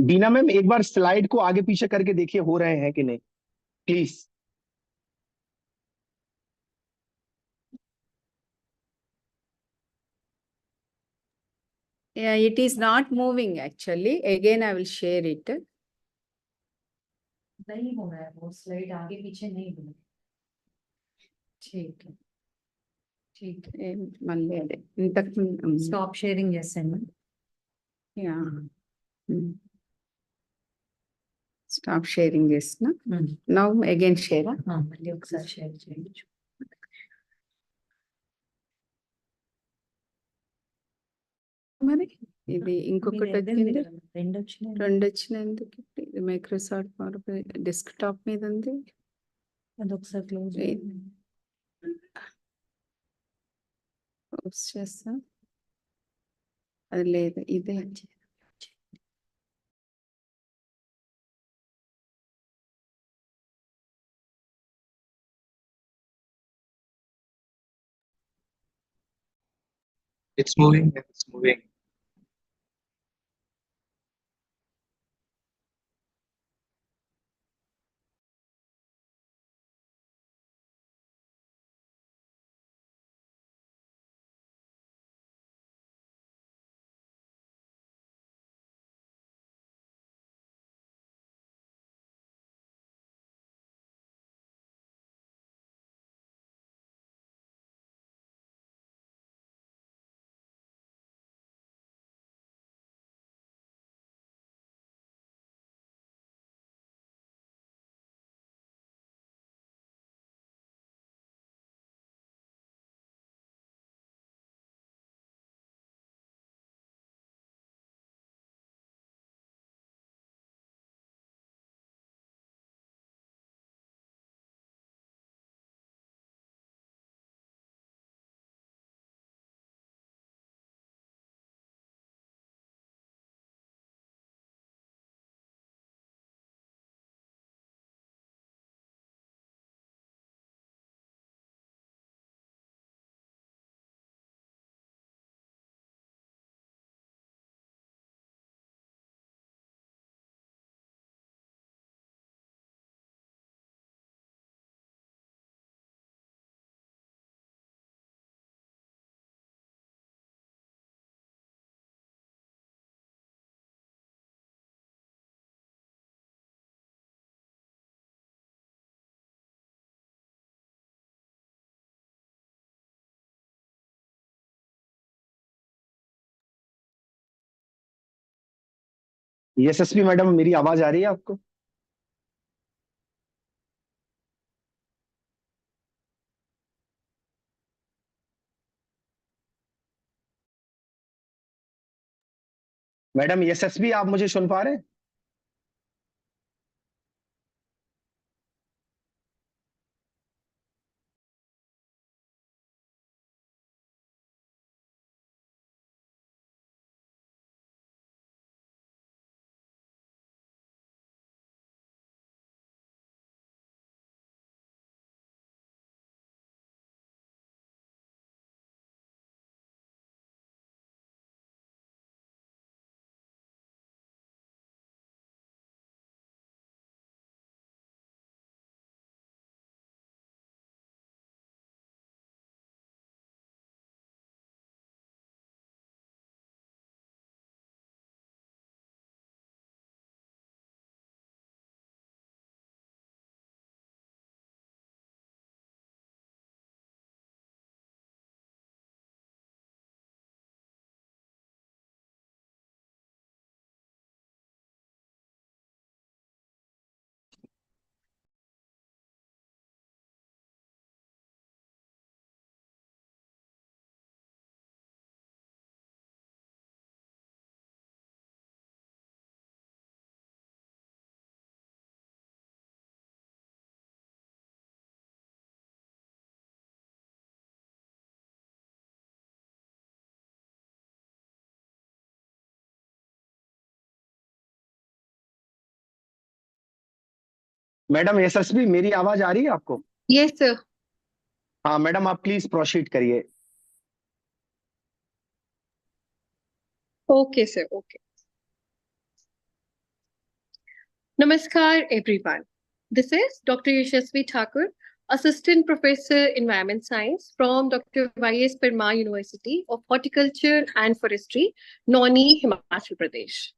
बीना ma'am एक बार slide को आगे पीछे करके देखिए हो रहे हैं कि नहीं, please. Yeah, it is not moving actually. Again, I will share it. नहीं हो रहा है वो, स्लाइड आगे पीछे नहीं हो रहा। ठीक है, ठीक है, मళ్ళీ అదే ఇంతకు स्टॉप शेयरिंग చేసాను। యా స్టాప్ షేరింగ్ చేసిన. Now again share. మళ్ళీ ఒకసారి షేర్ చేయొచ్చు। మరి ఇది ఇంకొకటి వచ్చింది, రెండు వచ్చినాయి। రెండు వచ్చినాయి ఎందుకు? ఇది మైక్రోసాఫ్ట్ పవర్ డెస్క్టాప్ మీద ఉంది, అది ఒకసారి క్లోజ్ చేస్తా, అది లేదు, ఇదే. It's moving, it's moving. Yashasvi madam मेरी आवाज आ रही है आपको? मैडम यशस्वी आप मुझे सुन पा रहे हैं? मैडम यशस्वी मेरी आवाज आ रही है आपको? Yes sir. हाँ मैडम आप प्लीज प्रोसीड करिए। Okay sir, okay. Namaskar, everyone. This is Dr. Yashasvi Thakur, Assistant Professor Environment Science from Dr. Y.S. Parmar University of Horticulture and Forestry, Nauni, Himachal Pradesh.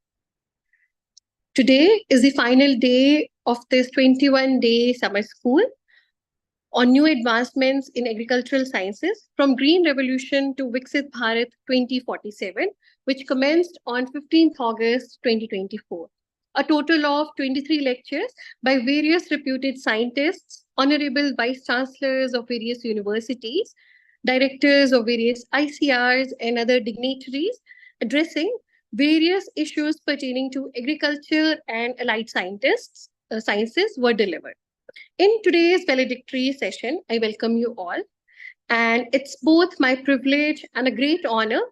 Today is the final day of this 21-day summer school on new advancements in agricultural sciences from Green Revolution to Viksit Bharat 2047, which commenced on 15th August 2024. A total of 23 lectures by various reputed scientists, honorable vice chancellors of various universities, directors of various ICRs, and other dignitaries addressing various issues pertaining to agriculture and allied sciences were delivered. In today's valedictory session, I welcome you all, and it's both my privilege and a great honor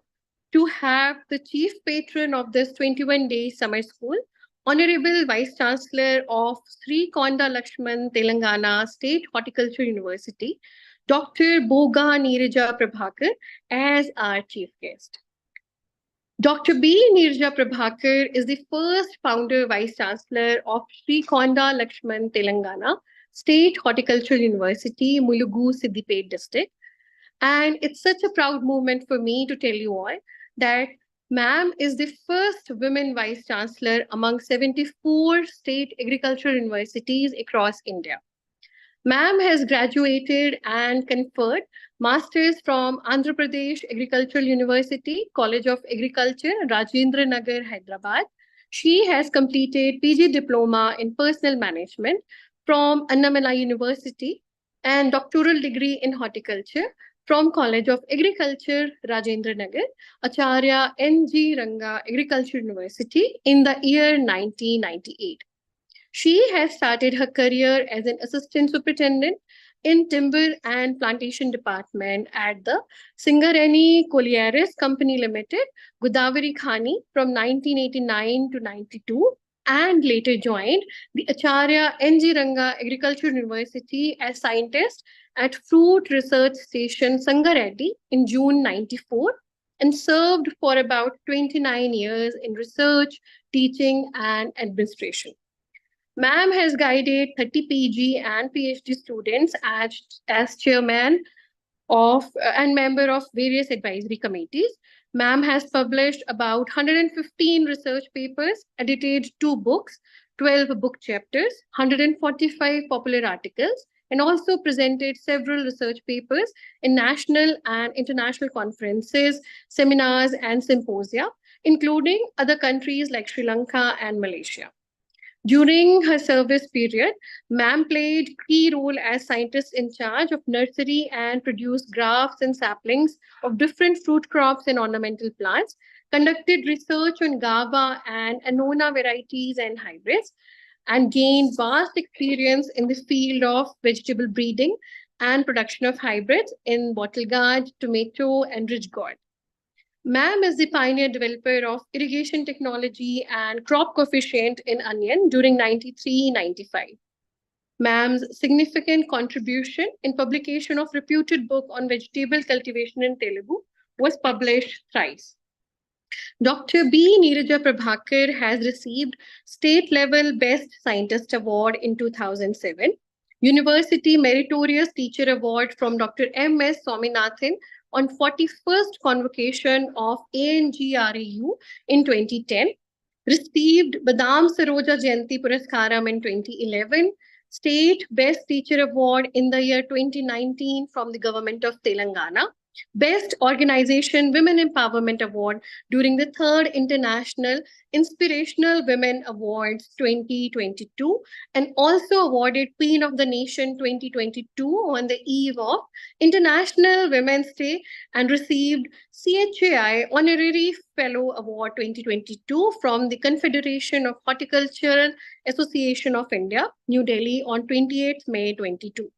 to have the chief patron of this 21-day summer school, Honorable Vice Chancellor of Sri Konda-Lakshman Telangana State Horticulture University, Dr. Boga Neeraja Prabhakar, as our chief guest. Dr. B. Neeraja Prabhakar is the first founder Vice Chancellor of Sri Konda-Lakshman Telangana State Horticultural University, Mulugu, Siddipet district. And it's such a proud moment for me to tell you all that ma'am is the first women vice chancellor among 74 state agricultural universities across India. Ma'am has graduated and conferred masters from Andhra Pradesh Agricultural University, College of Agriculture, Rajendra Nagar, Hyderabad. She has completed PG diploma in personal management from Annamalai University and doctoral degree in horticulture from College of Agriculture, Rajendra Nagar, Acharya N.G. Ranga Agriculture University in the year 1998. She has started her career as an assistant superintendent in timber and plantation department at the Singareni Collieries Company Limited, Godavari Khani from 1989 to 92, and later joined the Acharya N.G. Ranga Agriculture University as scientist at Fruit Research Station Sangareddy in June 94 and served for about 29 years in research, teaching, and administration. Ma'am has guided 30 PG and PhD students as chairman of and member of various advisory committees. Ma'am has published about 115 research papers, edited 2 books, 12 book chapters, 145 popular articles, and also presented several research papers in national and international conferences, seminars, and symposia, including other countries like Sri Lanka and Malaysia. During her service period, ma'am played key role as scientist in charge of nursery and produced grafts and saplings of different fruit crops and ornamental plants, conducted research on guava and annona varieties and hybrids, and gained vast experience in the field of vegetable breeding and production of hybrids in bottle gourd, tomato, and ridge gourd. Ma'am is the pioneer developer of irrigation technology and crop coefficient in onion during 93-95. Ma'am's significant contribution in publication of reputed book on vegetable cultivation in Telugu was published thrice. Dr. B. Neeraja Prabhakar has received state-level Best Scientist Award in 2007, University Meritorious Teacher Award from Dr. M.S. Swaminathan on 41st convocation of ANGRAU in 2010, received Badam Saroja Jayanti Puraskaram in 2011, State Best Teacher Award in the year 2019 from the Government of Telangana, Best Organization Women Empowerment Award during the 3rd International Inspirational Women Awards 2022, and also awarded Queen of the Nation 2022 on the eve of International Women's Day, and received CHAI Honorary Fellow Award 2022 from the Confederation of Horticultural Association of India, New Delhi on 28th May 22.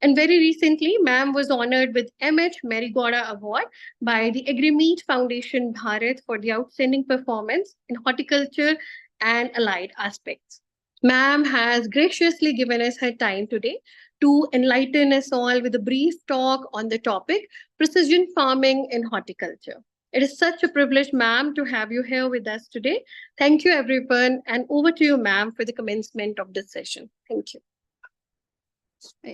And very recently, ma'am was honored with M.H. Marigoda Award by the AgriMeet Foundation Bharat for the outstanding performance in horticulture and allied aspects. Ma'am has graciously given us her time today to enlighten us all with a brief talk on the topic, precision farming in horticulture. It is such a privilege, ma'am, to have you here with us today. Thank you, everyone. And over to you, ma'am, for the commencement of this session. Thank you.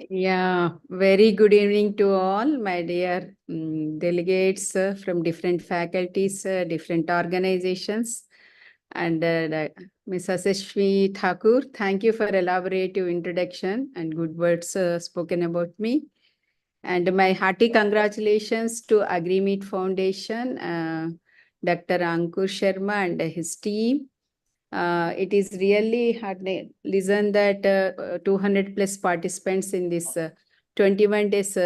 Yeah, very good evening to all, my dear delegates from different faculties, different organizations. And Ms. Asashvi Thakur, thank you for elaborative introduction and good words spoken about me. And my hearty congratulations to AgriMeet Foundation, Dr. Ankur Sharma and his team. It is really hard to listen that 200 plus participants in this 21 days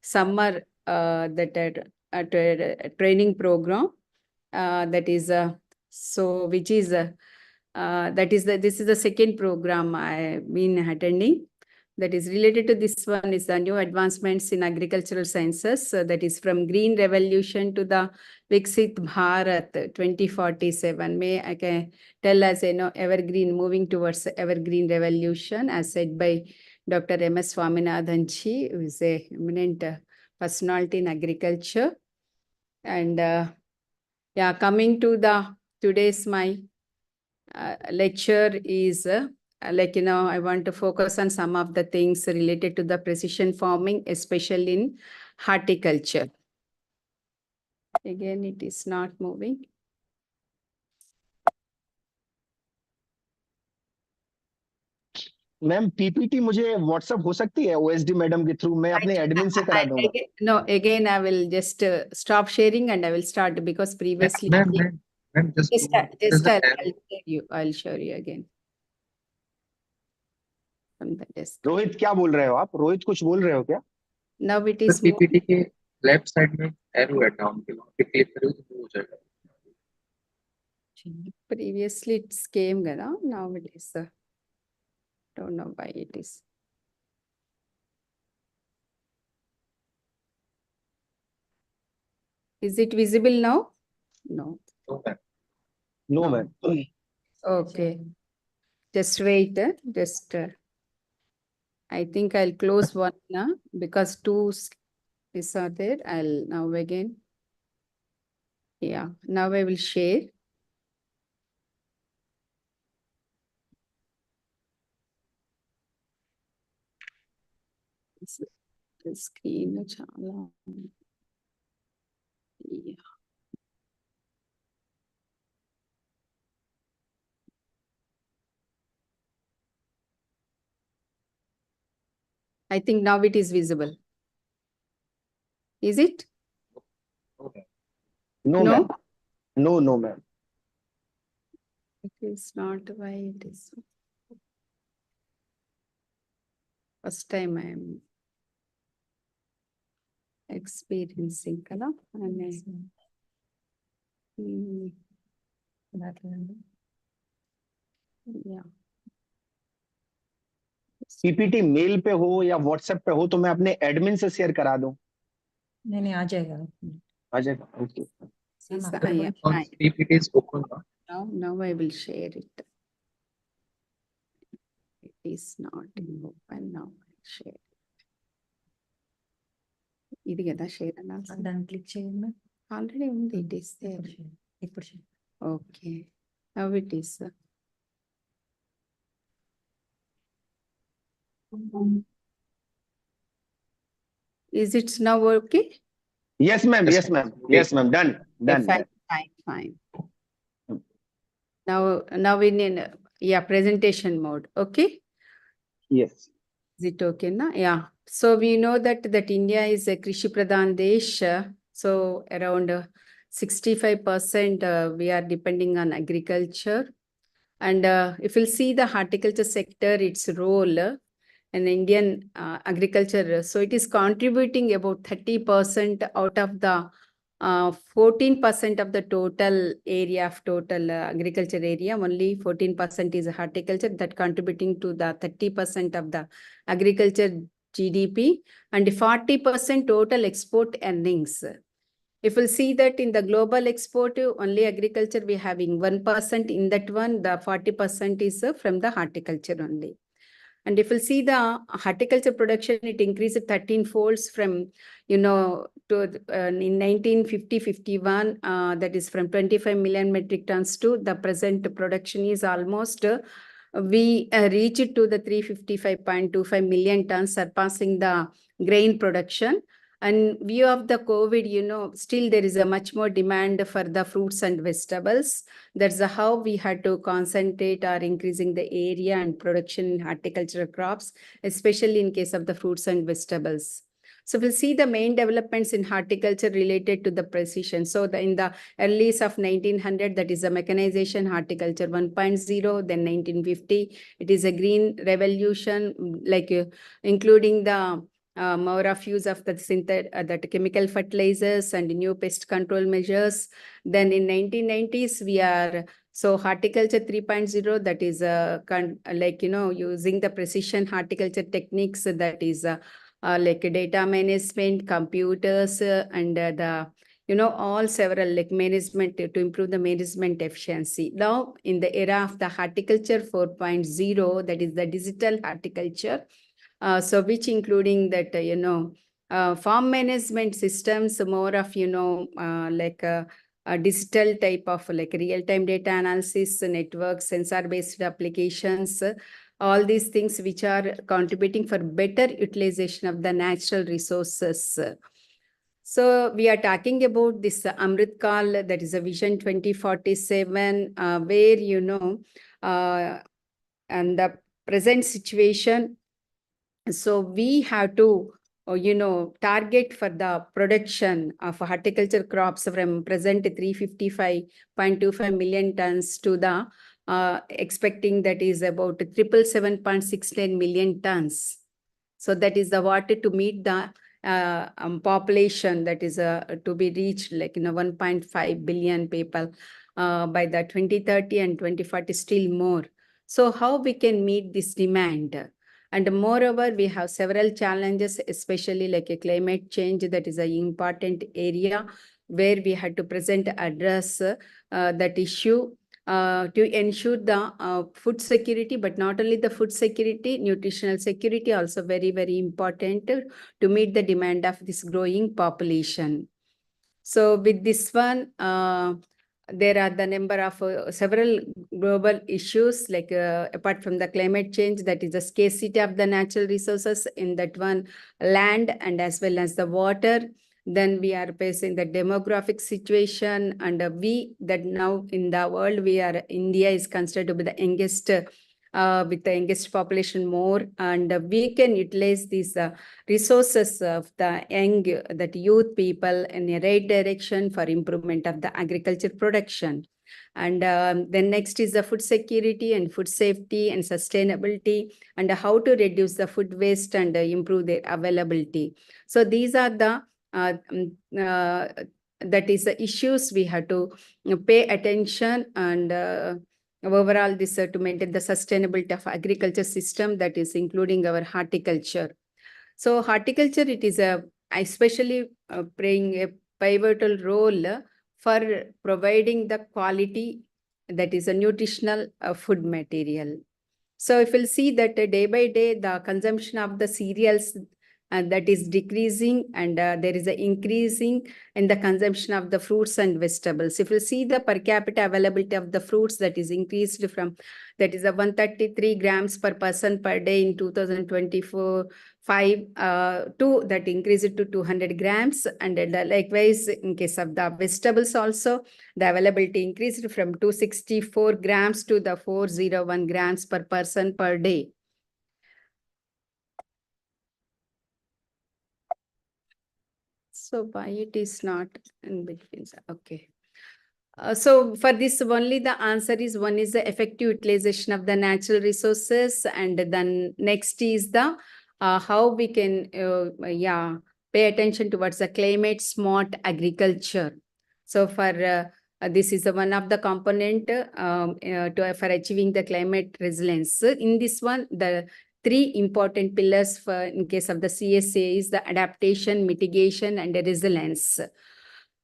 summer training program that is which is this is the second program I've been attending that is related to this one is the new advancements in agricultural sciences that is from green revolution to the Viksit Bharat 2047. May I can tell as evergreen, moving towards evergreen revolution as said by Dr. M.S. Swaminathan Ji, who is a eminent personality in agriculture. And yeah, coming to the today's my lecture is I want to focus on some of the things related to the precision farming, especially in horticulture. Again, it is not moving. Ma'am PPT मुझे WhatsApp हो सकती है OSD madam के through, मैं अपने admin से करा दूंगा. No, again, I will just stop sharing and I will start because previously. Ma'am, just I'll show you again. From the desk. Rohit क्या बोल रहे हो आप? रोहित कुछ बोल रहे हो क्या? Now it is पीपीटी के लेफ्ट साइड में एरो है डाउन के, वहां पे क्लिक करो तो हो जाएगा. previously it came now it is don't know why it is. Is it visible now? No. Okay. No ma'am. Okay. Just wait. Just I think I'll close one now because two is are there. I'll now again. Yeah. Now I will share. The screen. Yeah. I think now it is visible. Is it? Okay. No No? Ma'am. No ma'am. It is not why it is. First time I am experiencing, and yeah. PPT mail पे हो या WhatsApp पे हो तो मैं अपने admin से share करा दूं. नहीं आ जाएगा. आ जाएगा. Okay. Yeah, fine. PPT is open now. Now I will share it. It is not open now. Share. ఇది కదా షేర్ అనాల్సి. దాన్ని క్లిక్ చేయండి. Already ఉంది. It is there. ఇప్పుడు Okay. Now it is. Is it now okay? Yes ma'am. Yes ma'am. Yes ma'am. Done. Fine. Now we need presentation mode. Okay. Yes. Is it okay now? Yeah. So we know that India is a Krishi Pradhan Desh. So around 65% we are depending on agriculture. And if you'll see the horticulture sector, its role in Indian agriculture, so it is contributing about 30% out of the 14% of the total area of total agriculture area. Only 14% is horticulture, that contributing to the 30% of the agriculture GDP and 40% total export earnings. If we'll see that in the global export, only agriculture we having 1%. In that one, the 40% is from the horticulture only. And if you see the horticulture production, it increased 13 folds from, to in 1950-51, that is from 25 million metric tons to the present production is almost, we reached to the 355.25 million tons, surpassing the grain production. And view of the COVID, still there is a much more demand for the fruits and vegetables. That's how we had to concentrate or increasing the area and production in horticultural crops, especially in case of the fruits and vegetables. So we'll see the main developments in horticulture related to the precision. So in the early of 1900, that is the mechanization, horticulture 1.0, then 1950, it is a green revolution, like including the more of use of the chemical fertilizers and new pest control measures. Then in 1990s, we are, so horticulture 3.0, that is using the precision horticulture techniques, that is like data management, computers, and all several like management to improve the management efficiency. Now in the era of the horticulture 4.0, that is the digital horticulture, so which including that, farm management systems, more of, a digital type of like real-time data analysis, network, sensor-based applications, all these things which are contributing for better utilization of the natural resources. So we are talking about this Amrit Kal, that is a Vision 2047, where, and the present situation, so we have to, target for the production of horticulture crops from present 355.25 million tons to the expecting that is about 777.69 million tons. So that is the water to meet the population that is to be reached, like 1.5 billion people by the 2030 and 2040, still more. So how we can meet this demand? And moreover, we have several challenges, especially like a climate change, that is an important area where we had to address that issue to ensure the food security, but not only the food security, nutritional security also very, very important to meet the demand of this growing population. So with this one, there are the number of several global issues, like apart from the climate change, that is the scarcity of the natural resources, in that one land and as well as the water. Then we are facing the demographic situation, and that now in the world, India is considered to be the youngest, with the youngest population more, and we can utilize these resources of the young, that youth people in the right direction for improvement of the agriculture production. And then next is the food security and food safety and sustainability, and how to reduce the food waste and improve their availability. So these are the that is the issues we have to pay attention, and overall this to maintain the sustainability of agriculture system, that is including our horticulture. So horticulture, it is especially playing a pivotal role for providing the quality, that is a nutritional food material. So if we'll see that day by day, the consumption of the cereals that is decreasing, and there is an increasing in the consumption of the fruits and vegetables. If you see the per capita availability of the fruits, that is increased from, that is 133 grams per person per day in 2024-5 to that increased to 200 grams. And likewise, in case of the vegetables also, the availability increased from 264 grams to the 401 grams per person per day. So why it is not in between? Okay. So for this, only the answer is, one is the effective utilization of the natural resources, and then next is the how we can pay attention towards the climate smart agriculture. So for this is one of the component for achieving the climate resilience. In this one, the three important pillars for in case of the CSA is the adaptation, mitigation, and the resilience.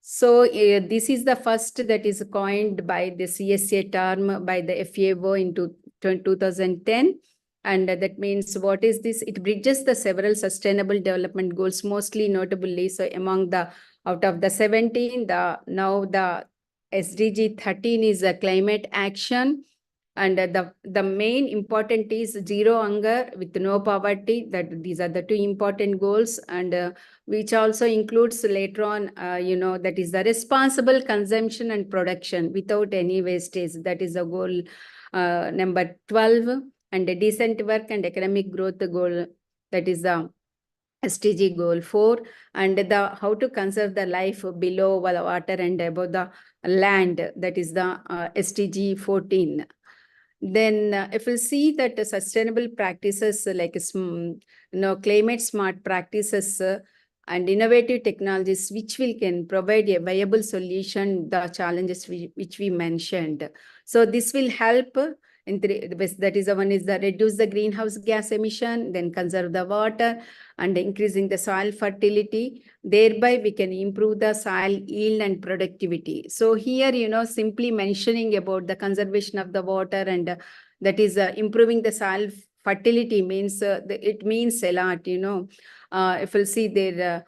So this is the first that is coined by the CSA term by the FAO in 2010. And that means what is this? It bridges the several sustainable development goals, mostly notably. So among the, out of the 17, now the SDG 13 is a climate action. And the main important is zero hunger with no poverty. That these are the two important goals, and which also includes later on, that is the responsible consumption and production without any wastage. That is the goal number 12. And the decent work and economic growth goal, that is the SDG goal 4, and the how to conserve the life below the water and above the land, that is the SDG 14. Then if we see that sustainable practices like climate smart practices and innovative technologies which can provide a viable solution the challenges which we mentioned. So this will help in that is the one is the reduce the greenhouse gas emission, then conserve the water and increasing the soil fertility. Thereby we can improve the soil yield and productivity. So here, simply mentioning about the conservation of the water and that is improving the soil fertility means it means a lot. If we'll see there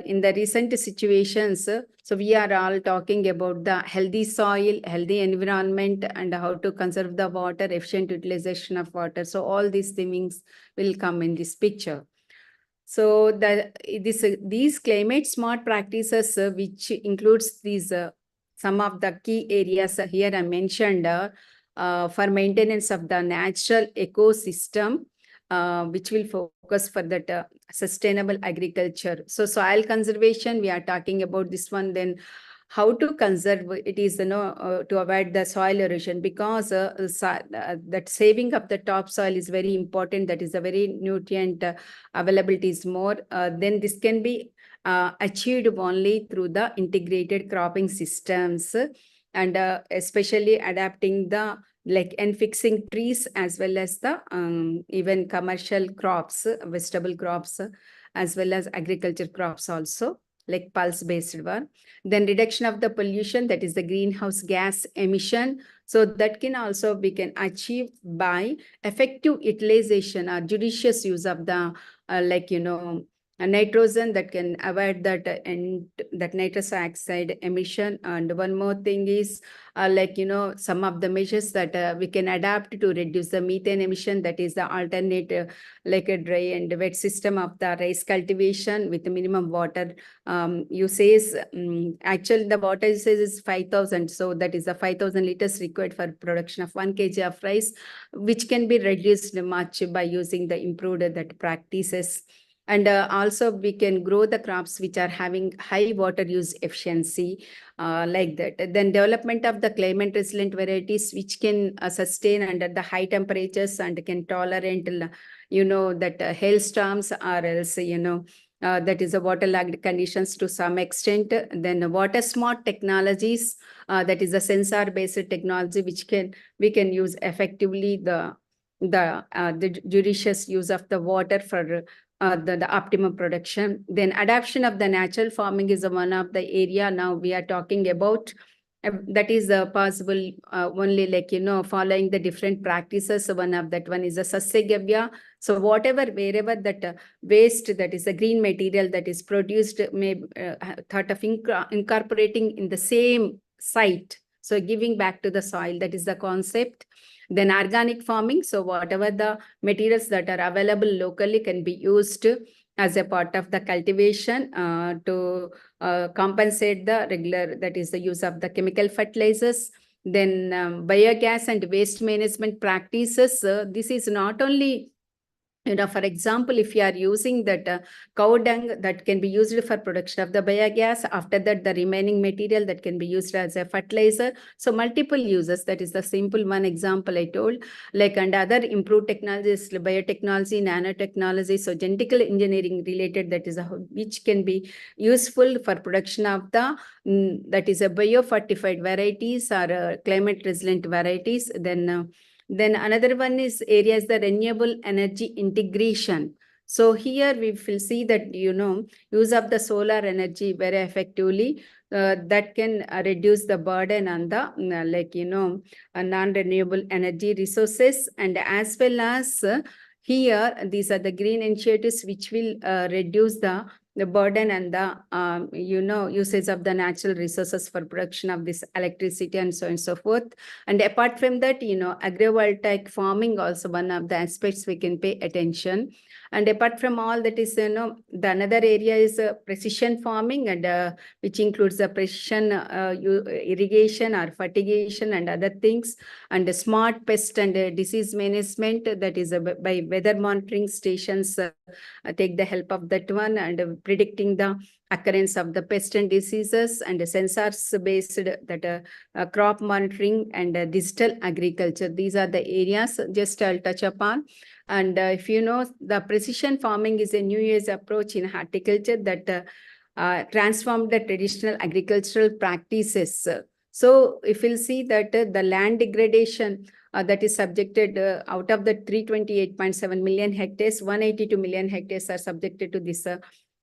in the recent situations, so we are all talking about the healthy soil, healthy environment, and how to conserve the water, efficient utilization of water. So all these things will come in this picture. So these climate smart practices, which includes these some of the key areas here I mentioned for maintenance of the natural ecosystem, which will focus for that sustainable agriculture. So soil conservation, we are talking about this one. Then how to conserve it is, to avoid the soil erosion, because that saving of the topsoil is very important. That is a very nutrient availability is more. Then this can be achieved only through the integrated cropping systems, and especially adapting the and fixing trees as well as the even commercial crops, vegetable crops, as well as agriculture crops also, like pulse-based one. Then reduction of the pollution, that is the greenhouse gas emission. So that can also we can achieve by effective utilization or judicious use of the nitrogen, that can avoid that and that nitrous oxide emission. And one more thing is some of the measures that we can adapt to reduce the methane emission, that is the alternate like a dry and wet system of the rice cultivation with minimum water usage. Actually the water usage is 5,000, so that is the 5,000 liters required for production of 1 kg of rice, which can be reduced much by using the improved that practices. And also we can grow the crops which are having high water use efficiency, like that. Then development of the climate resilient varieties which can sustain under the high temperatures and can tolerate, that hailstorms or else, that is a waterlogged conditions to some extent. Then water smart technologies, that is a sensor based technology which we can use effectively the judicious use of the water for the optimum production. Then adaptation of the natural farming is one of the area now we are talking about. That is possible only following the different practices. One of that one is a sasyagavya. So wherever that waste, that is a green material that is produced, may thought of incorporating in the same site. So giving back to the soil, that is the concept. Then organic farming, so whatever the materials that are available locally can be used as a part of the cultivation to compensate the regular, that is the use of the chemical fertilizers. Then biogas and waste management practices. This is not only, for example, if you are using that cow dung, that can be used for production of the biogas. After that, the remaining material that can be used as a fertilizer. So multiple uses. That is the simple one example I told. And other improved technologies, biotechnology, nanotechnology, so genetical engineering related, that is which can be useful for production of the that is a biofortified varieties or climate resilient varieties. Then another one is areas the renewable energy integration. So here we will see that, use of the solar energy very effectively, that can reduce the burden on the, non-renewable energy resources, and as well as here, these are the green initiatives which will reduce the burden and the usage of the natural resources for production of this electricity and so on and so forth. And apart from that, agrivoltaic farming also one of the aspects we can pay attention. And apart from all that is, the another area is precision farming, and which includes the precision irrigation or fertigation and other things, and the smart pest and disease management, that is by weather monitoring stations take the help of that one, and predicting the occurrence of the pest and diseases, and sensors based that crop monitoring and digital agriculture. These are the areas just I'll touch upon. And if you know, the precision farming is a new age approach in horticulture that transformed the traditional agricultural practices. So if you'll see that the land degradation that is subjected out of the 328.7 million hectares, 182 million hectares are subjected to this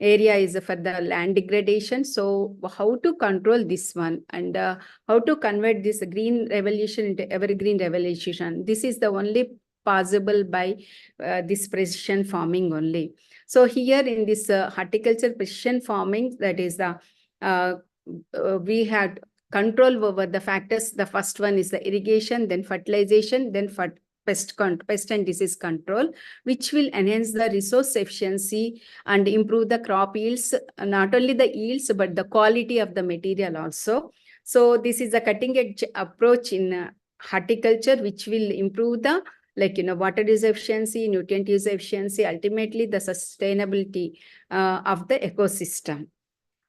area is for the land degradation. So how to control this one, and how to convert this green revolution into evergreen revolution? This is the only possible by this precision farming only. So here in this horticulture precision farming, that is the we had control over the factors. The first one is the irrigation, then fertilization, then pest and disease control, which will enhance the resource efficiency and improve the crop yields, not only the yields, but the quality of the material also. So this is a cutting edge approach in horticulture, which will improve the water use efficiency, nutrient use efficiency, ultimately the sustainability of the ecosystem.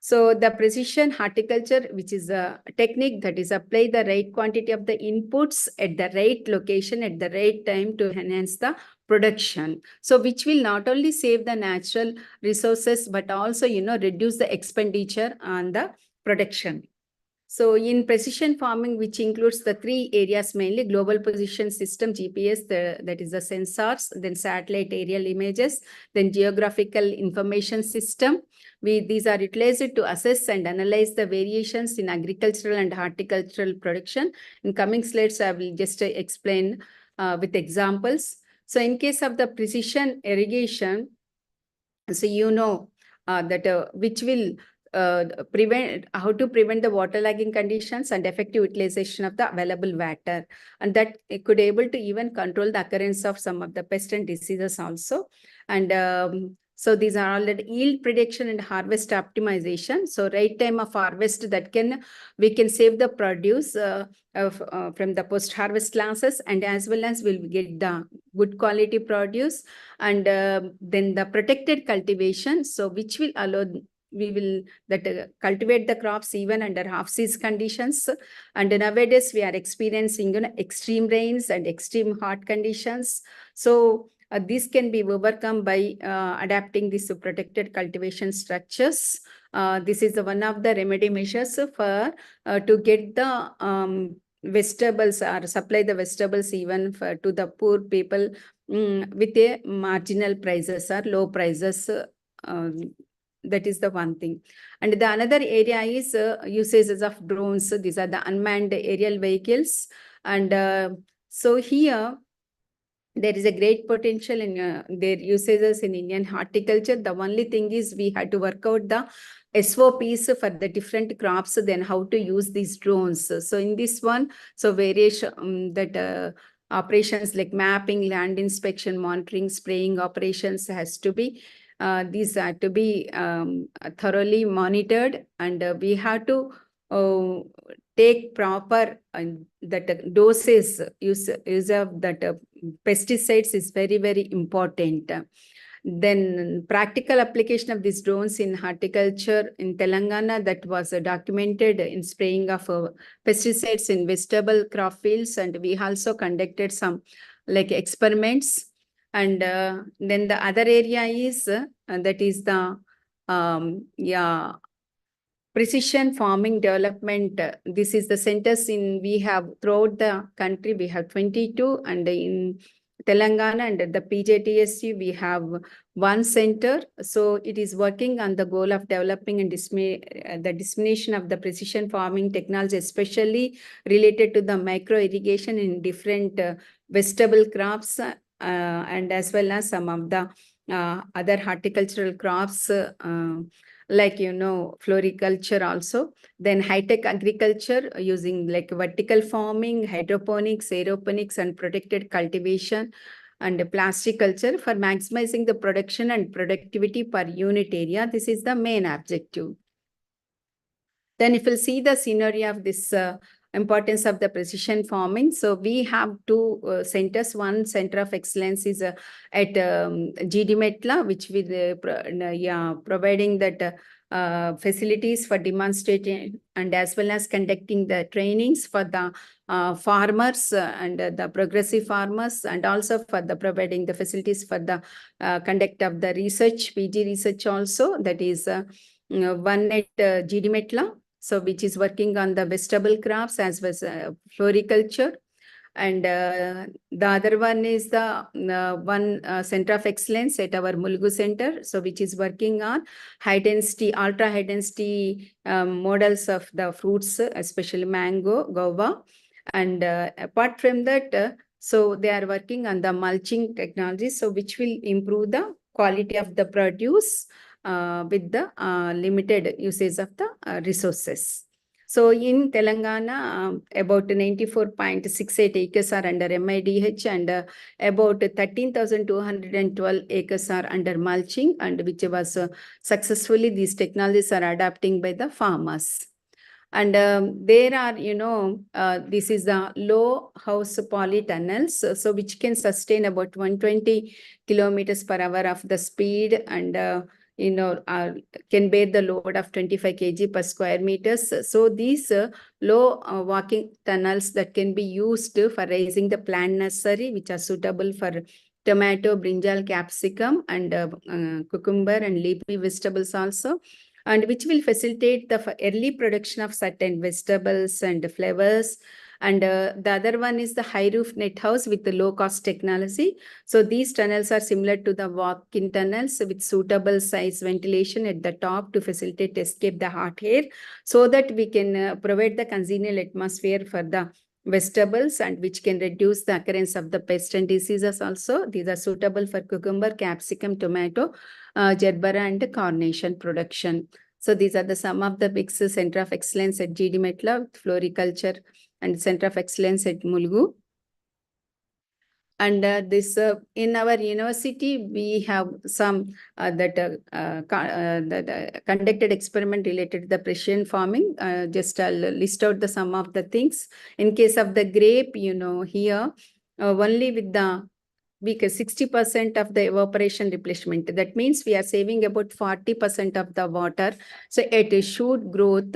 So the precision horticulture, which is a technique that is apply the right quantity of the inputs at the right location at the right time to enhance the production. So which will not only save the natural resources, but also, reduce the expenditure on the production. So in precision farming, which includes the three areas mainly: global position system, GPS, that is the sensors, then satellite aerial images, then geographical information system. These are utilized to assess and analyze the variations in agricultural and horticultural production. In coming slides, I will just explain with examples. So in case of the precision irrigation, so that which will prevent how to prevent the waterlogging conditions and effective utilization of the available water, and that it could able to even control the occurrence of some of the pests and diseases also. And so these are all the yield prediction and harvest optimization. So right time of harvest, that we can save the produce from the post-harvest losses, and as well as we'll get the good quality produce. And then the protected cultivation, so which will allow cultivate the crops even under half-siege conditions. And nowadays we are experiencing extreme rains and extreme hot conditions. So this can be overcome by adapting these protected cultivation structures. This is one of the remedy measures for to get the vegetables or supply the vegetables even to the poor people with a marginal prices or low prices. That is the one thing. And the another area is usages of drones. These are the unmanned aerial vehicles. And so here, there is a great potential in their usages in Indian horticulture. The only thing is we had to work out the SOPs for the different crops, then how to use these drones. So in this one, so various operations like mapping, land inspection, monitoring, spraying operations has to be these are to be thoroughly monitored, and we have to take proper that doses use of that pesticides is very, very important. Then practical application of these drones in horticulture in Telangana, that was documented in spraying of pesticides in vegetable crop fields, and we also conducted some experiments. And then the other area is that is the precision farming development. This is the centers we have throughout the country. We have 22, and in Telangana and the PJTSU, we have one center. So it is working on the goal of developing and the dissemination of the precision farming technology, especially related to the micro irrigation in different vegetable crops and as well as some of the other horticultural crops like, floriculture also. Then high-tech agriculture using like vertical farming, hydroponics, aeroponics, and protected cultivation and plastic culture for maximizing the production and productivity per unit area. This is the main objective. Then if you'll see the scenario of this importance of the precision farming. So we have two centers. One center of excellence is at 𝐃𝐚𝐲𝐬, which will providing that facilities for demonstrating and as well as conducting the trainings for the farmers and the progressive farmers, and also for the providing the facilities for the conduct of the research, PG research also. That is one at 𝐃𝐚𝐲𝐬. So which is working on the vegetable crops as well as floriculture. And the other one is the one center of excellence at our Mulgu Center. So which is working on high density, ultra high density models of the fruits, especially mango, guava. And apart from that, so they are working on the mulching technology, so which will improve the quality of the produce with the limited usage of the resources. So in Telangana, about 94.68 acres are under MIDH and about 13,212 acres are under mulching, and which was successfully these technologies are adapting by the farmers. And there are, this is the low house polytunnels, so which can sustain about 120 kilometers per hour of the speed, and can bear the load of 25 kg per square meters. So these low walking tunnels that can be used for raising the plant nursery, which are suitable for tomato, brinjal, capsicum, and cucumber and leafy vegetables also, and which will facilitate the early production of certain vegetables and flowers. And the other one is the high roof net house with the low cost technology. So these tunnels are similar to the walk-in tunnels with suitable size ventilation at the top to facilitate escape the hot air, so that we can provide the congenial atmosphere for the vegetables, and which can reduce the occurrence of the pests and diseases also. These are suitable for cucumber, capsicum, tomato, gerbera, and carnation production. So these are the some of the big center of excellence at 𝐃𝐚𝐲𝐬, floriculture, and center of excellence at Mulgu. And this in our university, we have some that conducted experiment related to the precision farming. Just I'll list out the some of the things. In case of the grape, here only with the 60% of the evaporation replacement. That means we are saving about 40% of the water. So it should growth.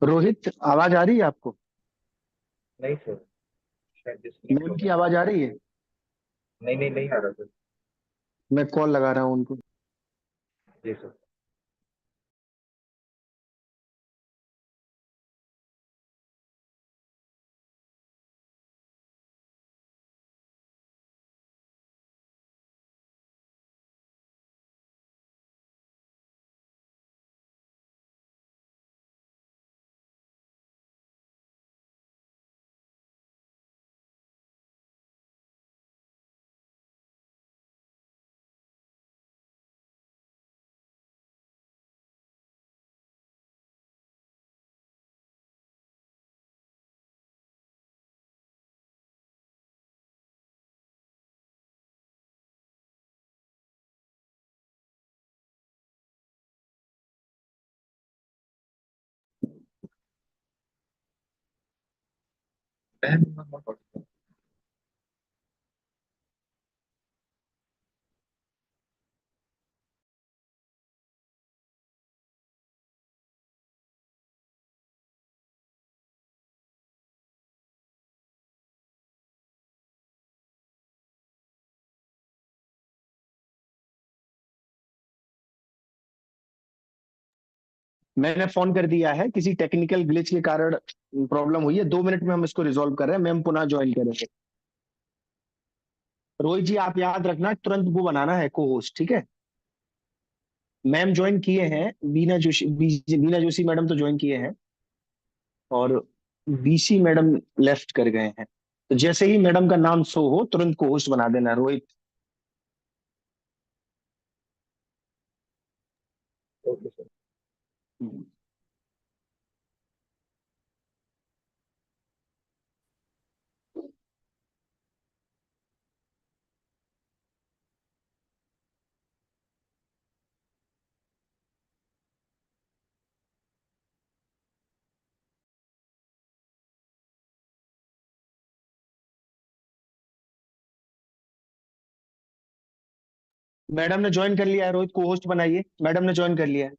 Rohit, आवाज आ रही है आपको? नहीं sir, शायद disconnect ma'am हो की गया। आवाज आ रही है? नहीं नहीं नहीं आ रहा सर। मैं कॉल लगा रहा हूँ उनको। जी सर। मैम मैंने फोन कर दिया है, किसी टेक्निकल ग्लिच के कारण प्रॉब्लम हुई है, 2 मिनट में हम इसको रिजॉल्व कर रहे हैं, मैम पुनः ज्वाइन करेंगे। रोहित जी आप याद रखना, तुरंत वो बनाना है को होस्ट, ठीक है। मैम ज्वाइन किए हैं, बीना जोशी मैडम तो ज्वाइन किए हैं, और बीसी मैडम लेफ्ट कर गए हैं। तो जैसे ही मैडम का नाम शो हो तुरंत को होस्ट बना देना रोहित। Okay sir. मैडम ने ज्वाइन कर लिया है, रोहित को होस्ट बनाइए, मैडम ने ज्वाइन कर लिया है।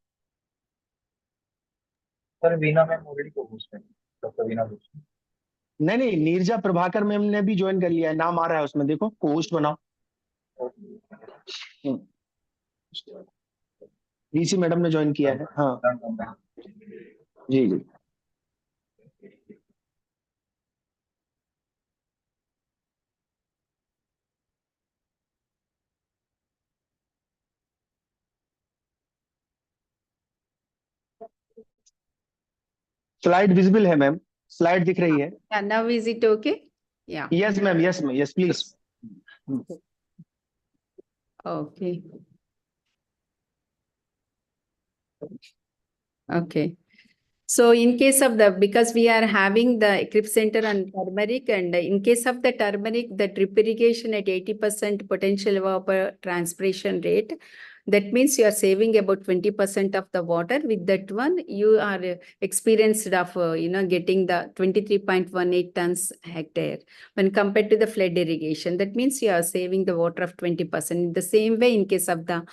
सर वीना मैम ऑलरेडी को होस्ट है, डॉक्टर वीना होस्ट। नहीं नहीं, नीरजा प्रभाकर मैम ने भी ज्वाइन कर लिया है, नाम आ रहा है उसमें, देखो को होस्ट बनाओ। बीसी मैडम ने ज्वाइन किया है, हाँ जी जी। स्लाइड विजिबल है मैम, स्लाइड दिख रही है। And now is it okay? Yeah, yes ma'am, yes ma'am, yes please. okay. Okay. So in case of because we are having the Eclipse Center on turmeric, and in case of the turmeric, the drip irrigation at 80% potential evapotranspiration rate, that means you are saving about 20% of the water. With that one, you are experienced of, getting the 23.18 tons hectare when compared to the flood irrigation. That means you are saving the water of 20%. In the same way, in case of the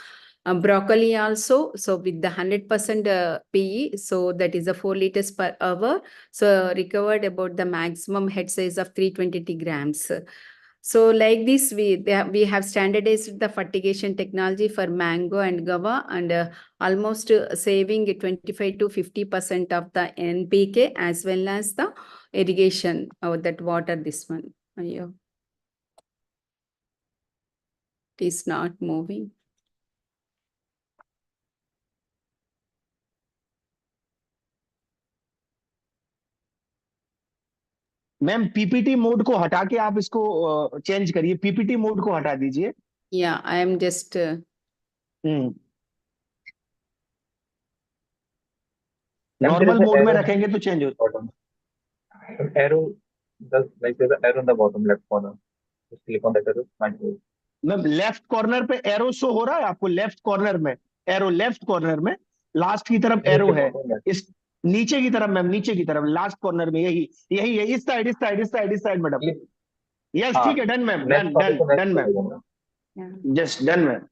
broccoli also, so with the 100% PE, so that is a 4 liters per hour. So recovered about the maximum head size of 320 grams. So like this, we have standardized the fertigation technology for mango and guava, and almost saving 25 to 50% of the NPK as well as the irrigation of that water. This one, yeah. It is not moving. Ma'am PPT mode को हटा के आप इसको change करिए, PPT mode को हटा दीजिए। Yeah, I am just normal mode में रखेंगे तो चेंज हो। bottom. Arrow, there's an arrow in the bottom left corner. Just click on that arrow. Might move. Ma'am left corner पे एरो शो हो रहा है आपको, लेफ्ट कॉर्नर में एरो, लेफ्ट कॉर्नर में लास्ट की तरफ एरो है, इस नीचे की तरफ मैम, नीचे की तरफ लास्ट कॉर्नर में, यही यही है, इस साइड, इस साइड, इस साइड, इस साइड मैडम। यस ठीक है, done ma'am, done done done ma'am, just done ma'am.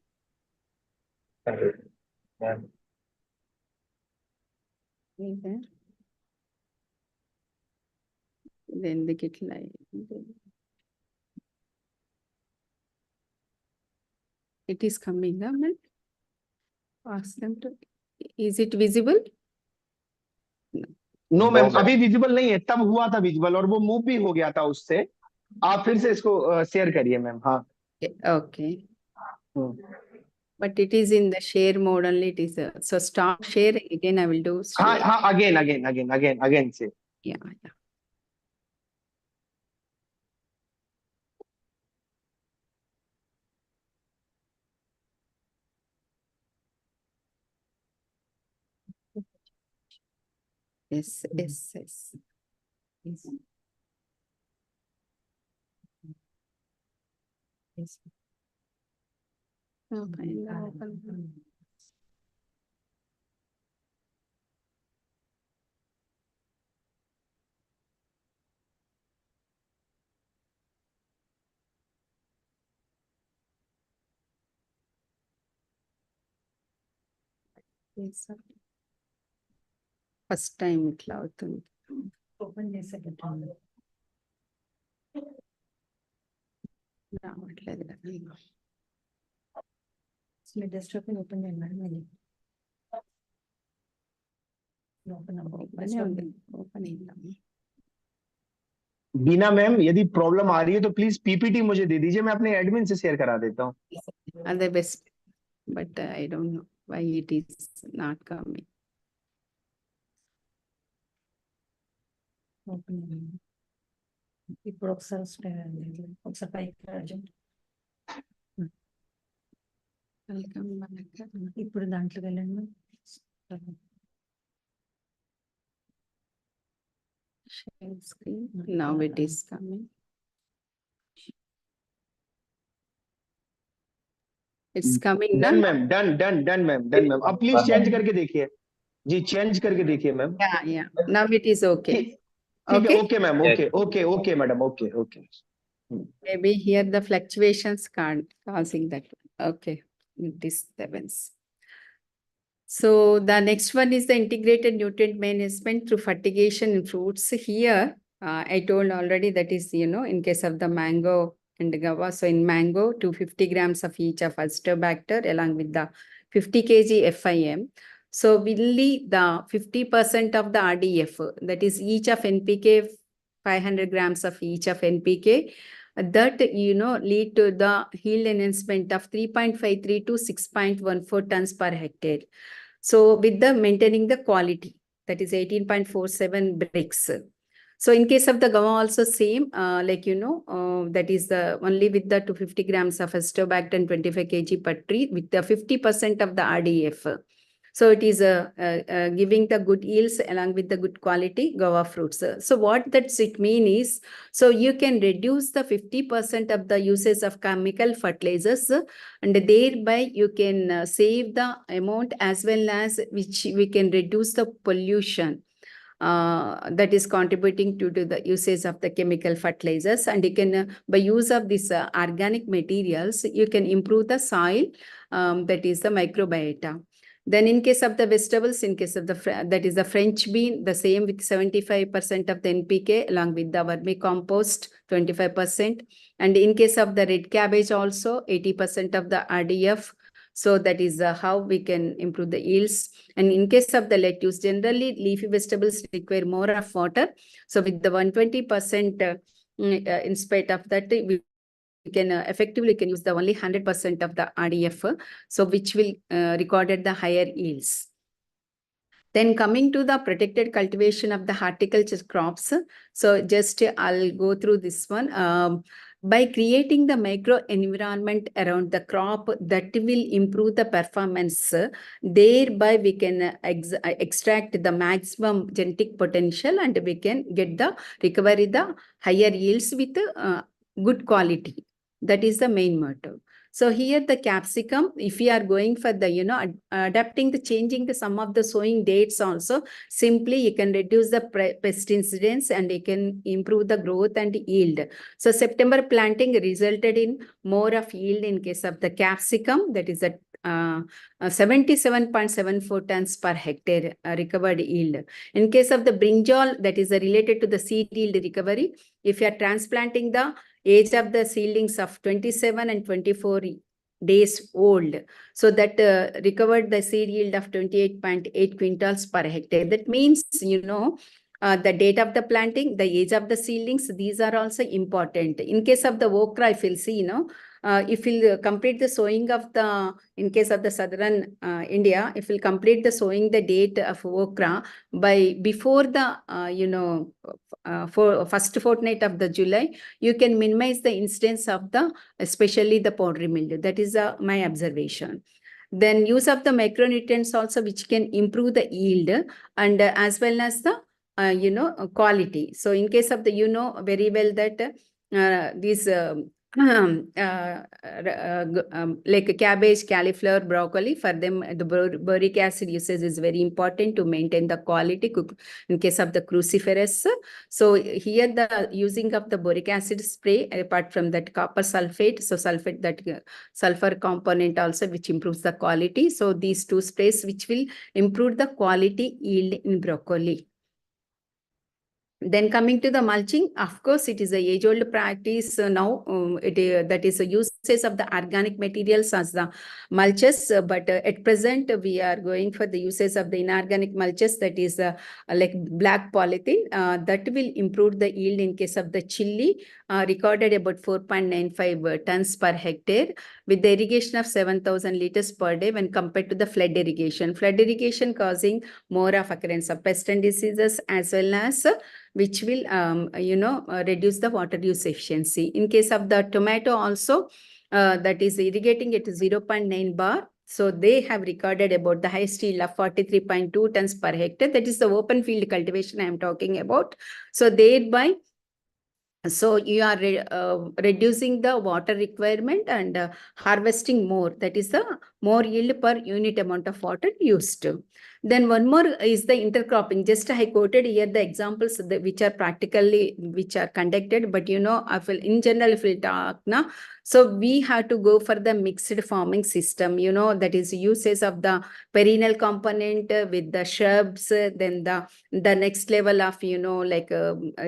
then the kit line. It is coming up, man. Ask them to. Is it visible? No ma'am अभी visible नहीं है, तब हुआ था visible और वो मूव भी हो गया था उससे। आप फिर से इसको शेयर करिए मैम। हाँ Okay. But it is in the share mode only. It is so stop share again. I will do हाँ share. हाँ, again again again again again से। Yeah. Yes, yes, yes. Yes. Yes. Okay, now open. Yes, sir. First time ఇట్లా అవుతుంది. Open చేసే పెట్టండి. రావట్లేదు కదా. మీ desktop open చేయండి మేడం. बीना मैम, यदि प्रॉब्लम आ रही है तो प्लीज पीपीटी मुझे दे दीजिए, मैं अपने एडमिन से शेयर करा देता हूँ. The best, but I don't know why it is not coming. ఇప్పుడు ఒకసారి ఒకసారి పైకి రాజండి. ఇప్పుడు దాంట్లోకి వెళ్ళండి. Share screen. Now it is coming. It's coming now. Done ma'am, done ma'am. अब प्लीज चेंज करके देखिए जी, चेंज करके देखिए ma'am. Yeah. Now it is okay. ठीक है, Okay. Okay ma'am, okay madam, okay. Maybe here the fluctuations can't causing that. Okay, disturbance. So the next one is the integrated nutrient management through fertigation in fruits. Here, I told already that is, in case of the mango and guava. So in mango, 250 grams of each of Azotobacter along with the 50 kg FIM. So only the 50% of the RDF, that is each of NPK, 500 grams of each of NPK, that, lead to the yield enhancement of 3.53 to 6.14 tons per hectare. So with the maintaining the quality, that is 18.47 bricks. So in case of the guava also same, that is the only with the 250 grams of Azotobacter and 25 kg per tree with the 50% of the RDF. So it is giving the good yields along with the good quality guava fruits. So what that it mean is, so you can reduce the 50% of the usage of chemical fertilizers, and thereby you can save the amount as well as which we can reduce the pollution that is contributing to the usage of the chemical fertilizers. And you can, by use of these organic materials, you can improve the soil, that is the microbiota. Then in case of the vegetables, in case of the, that is the French bean, the same with 75% of the NPK along with the vermicompost, 25%. And in case of the red cabbage also, 80% of the RDF. So that is how we can improve the yields. And in case of the lettuce, generally leafy vegetables require more of water. So with the 120%, in spite of that, we can effectively can use the only 100% of the RDF, so which will recorded the higher yields. Then coming to the protected cultivation of the horticulture crops. So just I'll go through this one. By creating the micro environment around the crop that will improve the performance, thereby we can extract the maximum genetic potential and we can get the recovery the higher yields with good quality. That is the main motto. So here the capsicum, if we are going for the, adapting the changing the some of the sowing dates also, simply you can reduce the pest incidence and you can improve the growth and yield. So September planting resulted in more of yield in case of the capsicum, that is at 77.74 tons per hectare recovered yield. In case of the brinjal, that is related to the seed yield recovery. If you are transplanting the age of the seedlings of 27 and 24 days old, so that recovered the seed yield of 28.8 quintals per hectare. That means, the date of the planting, the age of the seedlings, these are also important. In case of the okra, if you'll see, if you'll complete the sowing of the, in case of the southern India, if you'll complete the sowing the date of okra by before the, for first fortnight of the July, you can minimize the incidence of the, especially the powdery mildew. That is my observation. Then use of the micronutrients also, which can improve the yield and as well as the, quality. So in case of the, very well that these like cabbage, cauliflower, broccoli, for them the boric acid usage is very important to maintain the quality in case of the cruciferous. So here the using of the boric acid spray, apart from that copper sulfate, so sulfate, that sulfur component also, which improves the quality. So these two sprays which will improve the quality yield in broccoli. Then coming to the mulching, of course, it is a age-old practice now. That is a use usage of the organic materials as the mulches, but at present we are going for the usage of the inorganic mulches, that is like black polythene, that will improve the yield in case of the chili, recorded about 4.95 tons per hectare, with the irrigation of 7,000 liters per day when compared to the flood irrigation. Flood irrigation causing more of occurrence of pest and diseases, as well as which will reduce the water use efficiency. In case of the tomato also, that is irrigating at 0.9 bar. So they have recorded about the highest yield of 43.2 tons per hectare. That is the open field cultivation I am talking about. So thereby, so you are reducing the water requirement and harvesting more. That is the more yield per unit amount of water used. Then one more is the intercropping. Just I quoted here the examples that which are conducted, but in general, if we talk now, so we have to go for the mixed farming system, that is usage of the perennial component with the shrubs, then the next level of, like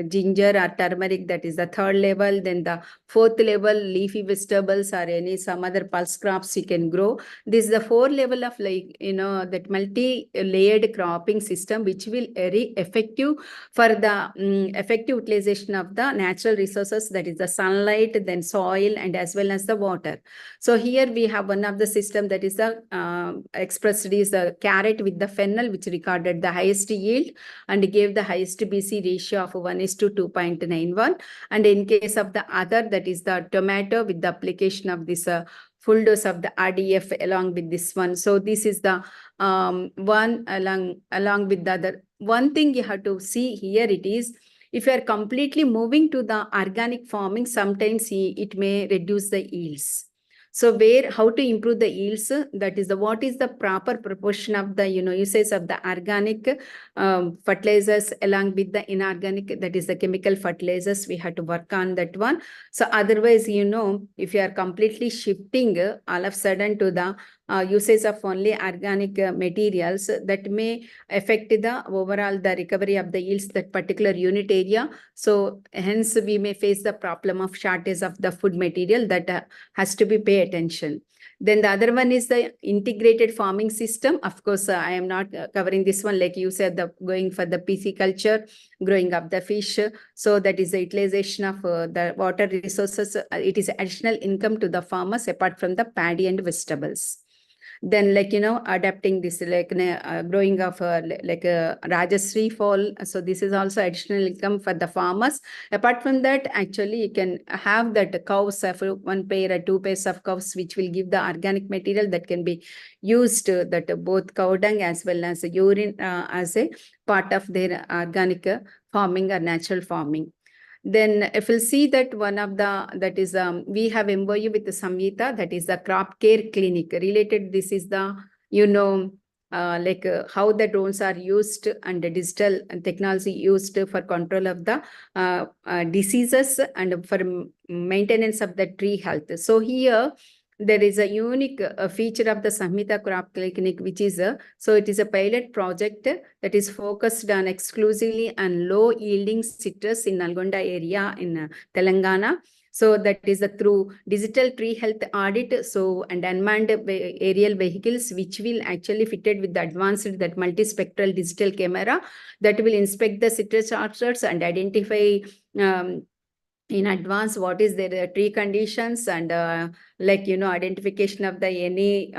ginger or turmeric, that is the third level. Then the fourth level, leafy vegetables or some other pulse crops you can grow. This is the fourth level of that multi-layered cropping system, which will very effective for the effective utilization of the natural resources, that is the sunlight, then soil, and as well as the water. So here we have one of the system that is the expressed is the carrot with the fennel, which recorded the highest yield and gave the highest BC ratio of 1:2.91. And in case of the other, that is the tomato with the application of this full dose of the RDF along with this one. So this is the one along with the other. One thing you have to see here, it is, if you are completely moving to the organic farming, sometimes it may reduce the yields. So how to improve the yields, that is what is the proper proportion of the, usage of the organic fertilizers along with the inorganic, that is the chemical fertilizers, we have to work on that one. So otherwise, if you are completely shifting all of a sudden to the usage of only organic materials, that may affect the overall the recovery of the yields that particular unit area. So hence we may face the problem of shortage of the food material that has to be paid attention. Then the other one is the integrated farming system. Of course, I am not covering this one, like you said, going for the pisciculture, growing up the fish. So that is the utilization of the water resources. It is additional income to the farmers apart from the paddy and vegetables. Then adapting this, growing of Rajashree fall. So this is also additional income for the farmers. Apart from that, actually you can have that cows, one pair or two pairs of cows, which will give the organic material that can be used, that both cow dung as well as urine as a part of their organic farming or natural farming. Then if we'll see that one of the, that is, we have MOU with the Samhita, that is the crop care clinic related. This is the, how the drones are used and the digital technology used for control of the diseases and for maintenance of the tree health. So here, there is a unique feature of the Samhita Crop Clinic, which is so it is a pilot project that is focused on exclusively on low yielding citrus in Nalgonda area in Telangana. So that is through digital tree health audit, so and unmanned aerial vehicles, which will actually fitted with the advanced that multispectral digital camera that will inspect the citrus orchards and identify in advance what is their tree conditions and identification of the any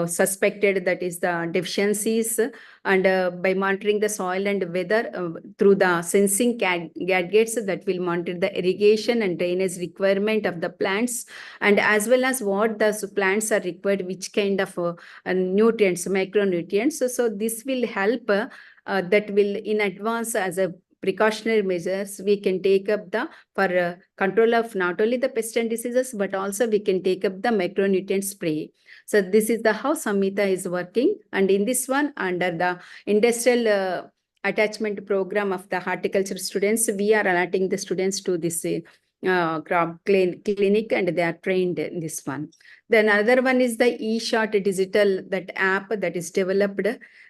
suspected, that is the deficiencies, and by monitoring the soil and weather through the sensing gadgets that will monitor the irrigation and drainage requirement of the plants, and as well as what the plants are required, which kind of nutrients, micronutrients. So this will help that will in advance as a precautionary measures we can take up for control of not only the pest and diseases, but also we can take up the micronutrient spray. So this is how Samhita is working. And in this one, under the industrial attachment program of the horticulture students, we are allotting the students to this crop clinic, and they are trained in this one. Then another one is the eShot digital, that app that is developed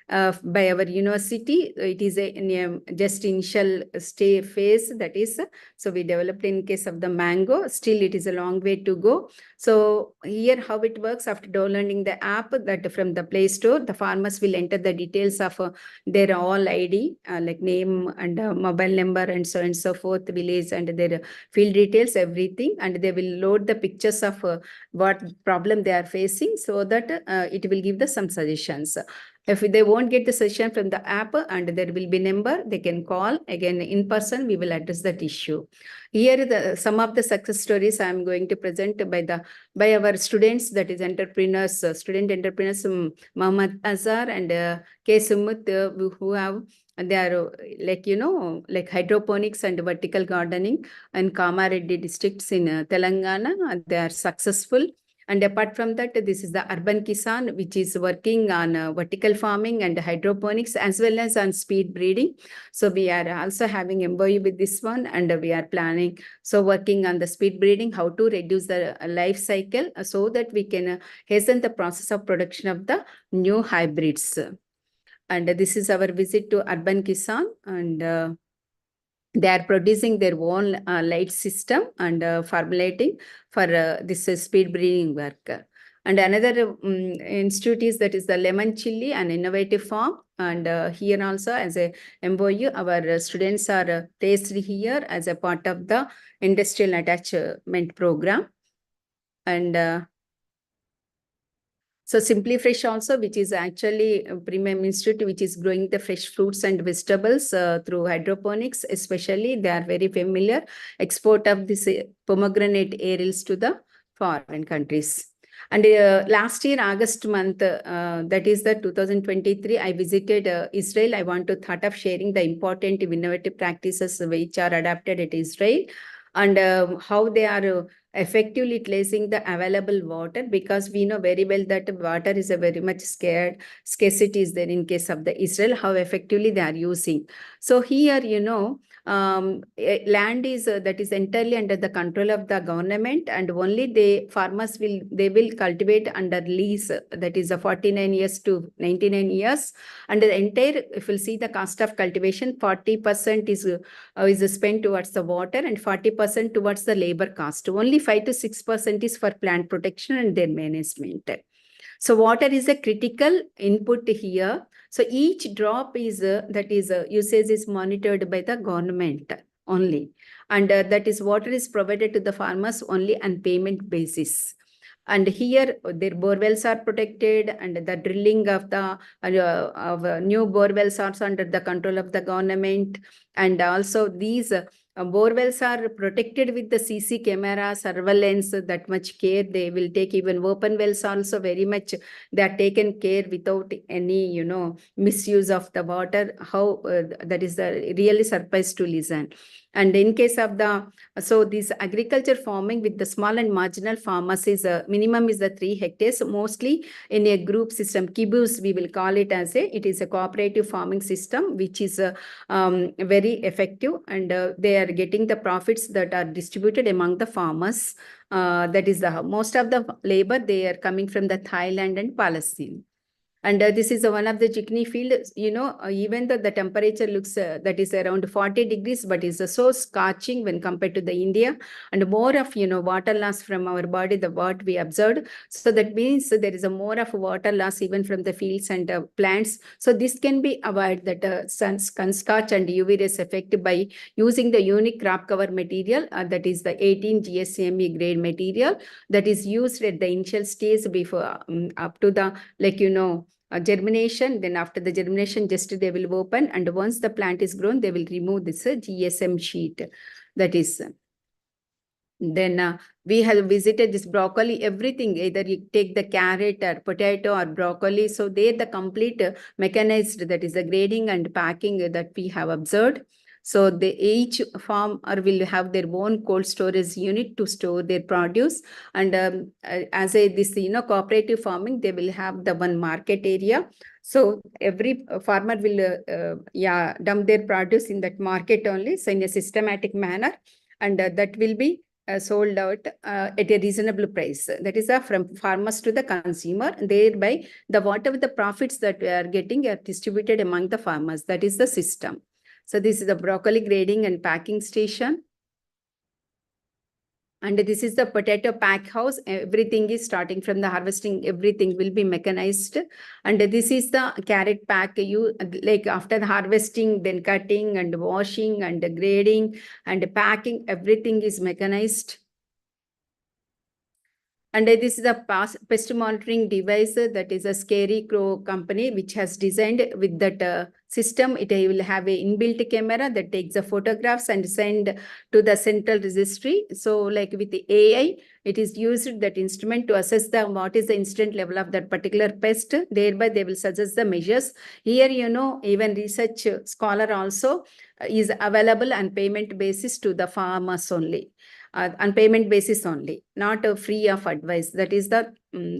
by our university. It is in a just initial stay phase, that is. So we developed in case of the mango. Still, it is a long way to go. So here how it works, after downloading the app that from the Play Store, the farmers will enter the details of their all ID, like name and mobile number and so forth, village and their field details, everything. And they will load the pictures of what problem they are facing, so that it will give the some suggestions. If they won't get the suggestion from the app, and there will be number, they can call again in person, we will address that issue. Here some of the success stories I am going to present by our students, that is entrepreneurs, student entrepreneurs, Muhammad Azhar and 𝐃𝐚𝐲𝐬, who have, they are like hydroponics and vertical gardening in Kamareddy districts in Telangana. They are successful. And apart from that, this is the urban Kisan, which is working on vertical farming and hydroponics, as well as on speed breeding. So we are also having MOU with this one, and we are planning, so working on the speed breeding, how to reduce the life cycle, so that we can hasten the process of production of the new hybrids. And this is our visit to urban Kisan, and they are producing their own light system and formulating for this speed breeding work. And another institute is, that is the lemon chili, an innovative farm. And here also, as a MOU, our students are placed here as a part of the industrial attachment program. And so Simply Fresh also, which is actually a premium institute, which is growing the fresh fruits and vegetables through hydroponics, especially they are very familiar export of this pomegranate aerials to the foreign countries. And last year, August month, that is the 2023, I visited Israel. I want to thought of sharing the important innovative practices which are adapted at Israel, and how they are effectively utilizing the available water, because we know very well that water is a very much scarcity is there in case of the Israel, how effectively they are using. So here, land is that is entirely under the control of the government, and only the farmers will cultivate under lease, that is 49 years to 99 years. And the entire, if you'll see the cost of cultivation, 40% is spent towards the water and 40% towards the labor cost. Only 5 to 6% is for plant protection and their management. So water is a critical input here. So each drop is usage is monitored by the government only, and that is water is provided to the farmers only on payment basis. And here their borewells are protected, and the drilling of the new borewells are under the control of the government. And also these borewells are protected with the CC camera surveillance, that much care they will take. Even open wells also very much, they are taken care without any, misuse of the water. How that is really surprised to listen. And in case of so this agriculture farming with the small and marginal farmers is minimum is the 3 hectares, mostly in a group system, 𝐃𝐚𝐲𝐬, we will call it as it is a cooperative farming system, which is very effective, and they are getting the profits that are distributed among the farmers. That is most of the labor, they are coming from the Thailand and Palestine. And this is one of the chickpea field, even though the temperature looks that is around 40 degrees, but is so scorching when compared to the India, and more of, water loss from our body, the what we observed. So that means there is a more of water loss even from the fields and plants. So this can be avoided, that sunscorch and UV rays effect, by using the unique crop cover material, that is the 18 𝐃𝐚𝐲𝐬 grade material, that is used at the initial stage before up to the germination. Then after the germination, just they will open, and once the plant is grown, they will remove this GSM sheet. That is, then we have visited this broccoli, everything, either you take the carrot or potato or broccoli. So there the complete mechanized, that is the grading and packing that we have observed. So each farmer will have their own cold storage unit to store their produce. And as this cooperative farming, they will have the one market area. So every farmer will dump their produce in that market only, so in a systematic manner. And that will be sold out at a reasonable price. That is from farmers to the consumer. Thereby, whatever the profits that we are getting are distributed among the farmers. That is the system. So this is the broccoli grading and packing station. And this is the potato pack house. Everything is starting from the harvesting. Everything will be mechanized. And this is the carrot pack. You like after the harvesting, then cutting and washing and grading and packing. Everything is mechanized. And this is a pest monitoring device that is a 𝐃𝐚𝐲𝐬 company which has designed with that system. It will have a inbuilt camera that takes the photographs and send to the central registry. So like with the AI, it is used that instrument to assess what is the incident level of that particular pest. Thereby, they will suggest the measures. Here, even research scholar also is available on payment basis to the farmers only. On payment basis only, not free of advice. That is the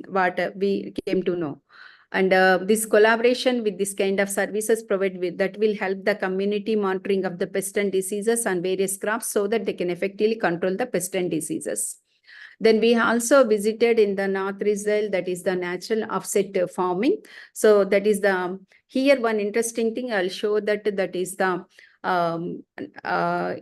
what we came to know. And this collaboration with this kind of services that will help the community monitoring of the pest and diseases on various crops so that they can effectively control the pest and diseases. Then we also visited in the North Israel, that is the natural offset farming. So that is here one interesting thing I'll show that is the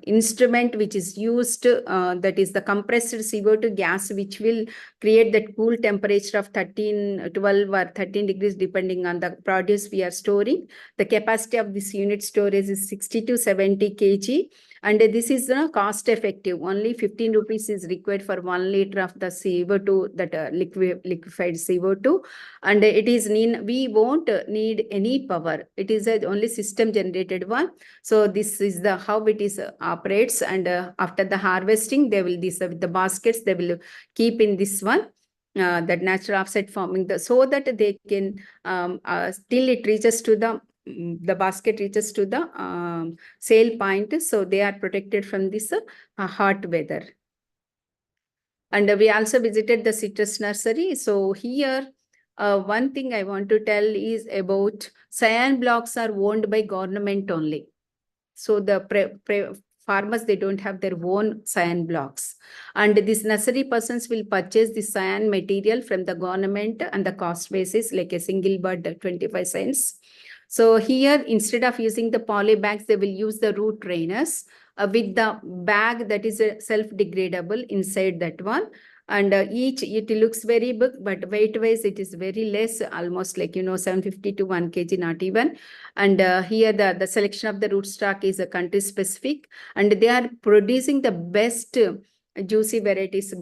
instrument which is used, that is the compressed CO2 gas, which will create that cool temperature of 13, 12 or 13 degrees depending on the produce we are storing. The capacity of this unit storage is 60 to 70 kg. And this is cost effective. Only 15 rupees is required for 1 liter of the CO2, that liquefied CO2. And it is we won't need any power. It is only system generated one. So this is how it is operates. And after the harvesting, they will with the baskets, they will keep in this one. That natural offset farming, so that they can till it reaches to the basket reaches to the sale point, so they are protected from this hot weather. And we also visited the citrus nursery. So here, one thing I want to tell is about cyan blocks are owned by government only. So the farmers, they don't have their own cyan blocks. And these nursery persons will purchase the cyan material from the government and the cost basis, like a single bud 25 cents. So here, instead of using the poly bags, they will use the root trainers with the bag that is self-degradable inside that one. And it looks very big, but weight-wise, it is very less, almost like, 750 to 1 kg, not even. And here, the selection of the rootstock is a country-specific, and they are producing the best juicy varieties,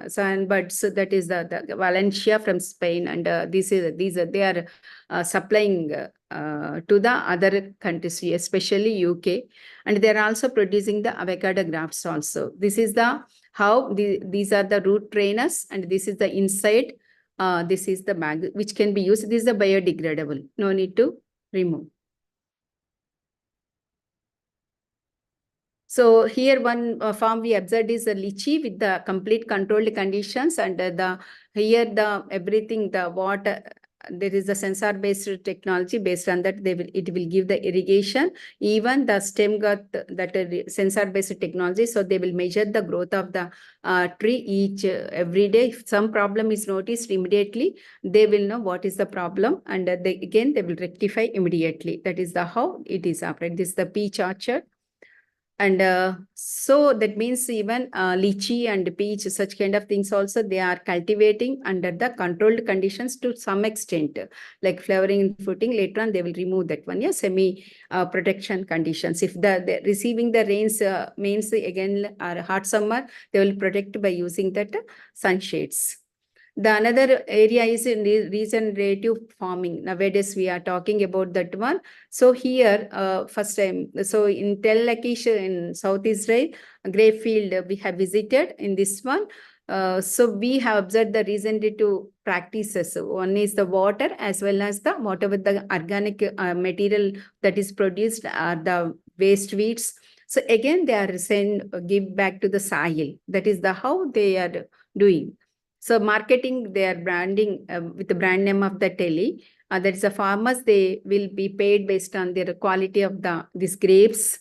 cyan buds. So that is the Valencia from Spain, and they are supplying to the other countries, especially UK, and they are also producing the avocado grafts also. This is how these are the root trainers, and this is the inside. This is the bag which can be used. This is a biodegradable. No need to remove. So here one farm we observed is a lychee with the complete controlled conditions, and everything, the water, there is a sensor based technology. Based on that, it will give the irrigation. Even the stem got that sensor based technology, so they will measure the growth of the tree every day. If some problem is noticed, immediately they will know what is the problem, and they will rectify immediately. That is how it is operated. This is the peach orchard. And so that means even lychee and peach, such kind of things also, they are cultivating under the controlled conditions to some extent, like flowering and fruiting. Later on, they will remove that one, semi-protection conditions. If the receiving the rains means again hot summer, they will protect by using that sunshades. The another area is in regenerative farming. Nowadays, we are talking about that one. So here, first time, so in Tel Lakish in South Israel, grape field we have visited in this one. So we have observed the regenerative practices. One is the water, as well as whatever the organic material that is produced are the waste weeds. So again, they are give back to the soil. That is how they are doing. So marketing, they are branding with the brand name of the Telly. That is the farmers, they will be paid based on their quality of these grapes.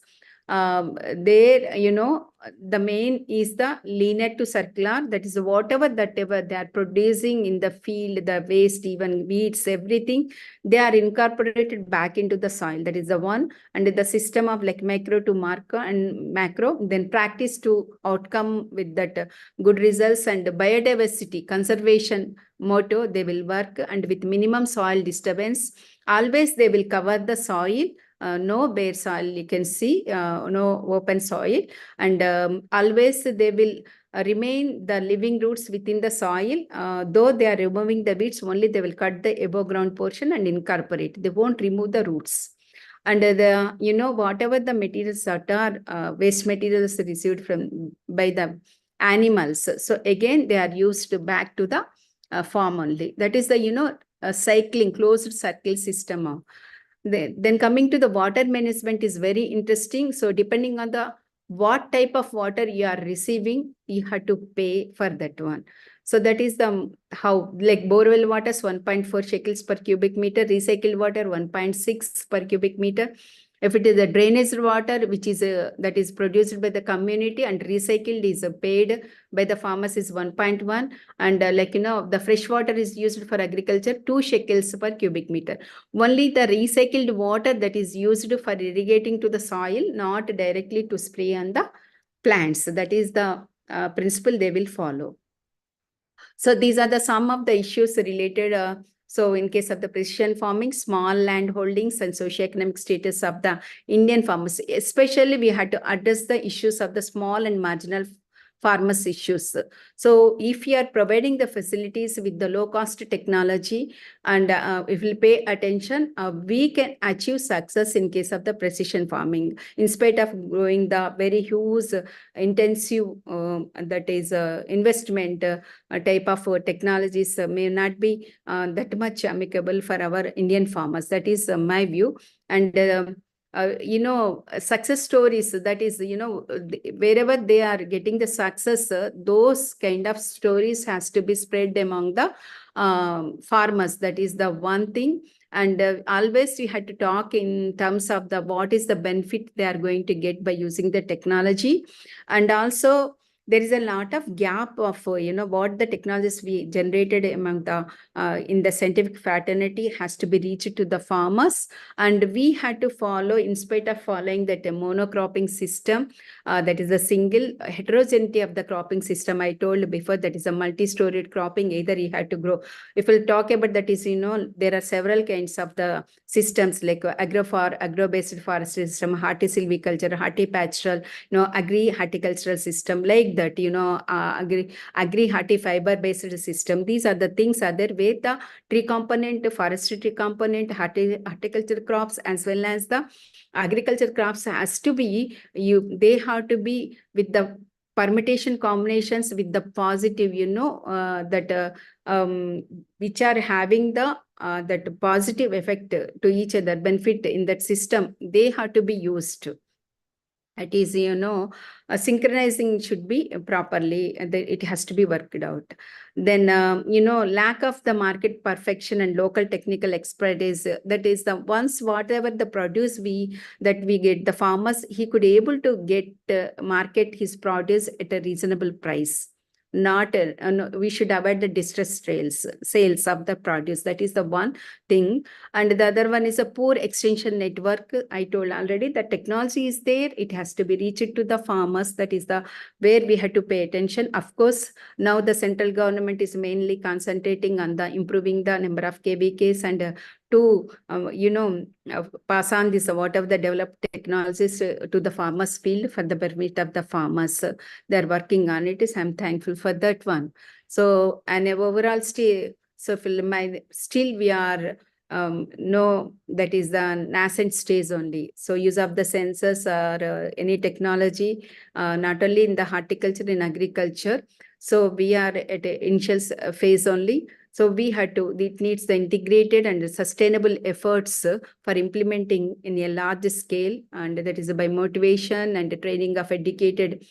there, the main is the linear to circular. That is whatever they are producing in the field, the waste, even weeds, everything, they are incorporated back into the soil. That is the one. And the system of like micro to macro, then practice to outcome with that good results, and biodiversity conservation motto they will work, and with minimum soil disturbance. Always they will cover the soil. No bare soil, you can see, no open soil, and always they will remain the living roots within the soil. Though they are removing the weeds, only they will cut the above ground portion and incorporate. They won't remove the roots. And whatever the materials that are waste materials received by the animals, so again they are used back to the farm only. That is the cycling closed circle system. Then coming to the water management is very interesting. So depending on the what type of water you are receiving, you have to pay for that one. So that is the how, like borewell water is 1.4 shekels per cubic meter, recycled water 1.6 per cubic meter. If it is a drainage water, which is that is produced by the community and recycled, is paid by the farmers, is 1.1. And the fresh water is used for agriculture, 2 shekels per cubic meter. Only the recycled water that is used for irrigating to the soil, not directly to spray on the plants. That is the principle they will follow. So these are the some of the issues related. So in case of the precision farming, small land holdings and socioeconomic status of the Indian farmers, especially we had to address the issues of the small and marginal farmers issues. So if you are providing the facilities with the low cost technology, and if we pay attention, we can achieve success in case of the precision farming, in spite of growing the very huge intensive that is investment type of technologies may not be that much amicable for our Indian farmers. That is my view. And success stories, that is, wherever they are getting the success, those kind of stories has to be spread among the farmers. That is the one thing. And always we had to talk in terms of the what is the benefit they are going to get by using the technology. And also there is a lot of gap of what the technologies we generated among the in the scientific fraternity has to be reached to the farmers. And we had to follow, in spite of following that monocropping system, that is a single heterogeneity of the cropping system I told before, that is a multi-storied cropping. Either you had to grow, if we'll talk about that is, there are several kinds of the systems like agro-based forestry system, hortisilviculture, hortipastoral, agri-horticultural system, like that, agri-horti-fiber based system. These are the things are there where the tree component, forestry tree component, horticulture crops, as well as the agriculture crops has to be, they have to be with the permutation combinations with the positive, which are having the that positive effect to each other, benefit in that system, they have to be used. It is, synchronizing should be properly, it has to be worked out. Then, lack of the market perfection and local technical expertise, that is the once whatever the produce that we get, the farmers, he could able to get market his produce at a reasonable price. Not no, we should avoid the distress sales of the produce. That is the one thing. And the other one is a poor extension network. I told already the technology is there, it has to be reached to the farmers. That is the where we have to pay attention. Of course, now the central government is mainly concentrating on the improving the number of KVKs and to pass on this whatever the developed technologies to the farmers field for the benefit of the farmers. They're working on it. I'm thankful for that one. So, and overall still, so still we are no, that is the nascent stage only. So use of the sensors or any technology, not only in the horticulture, in agriculture. So we are at an initial phase only. So we had to, it needs the integrated and sustainable efforts for implementing in a large scale, and that is by motivation and the training of educated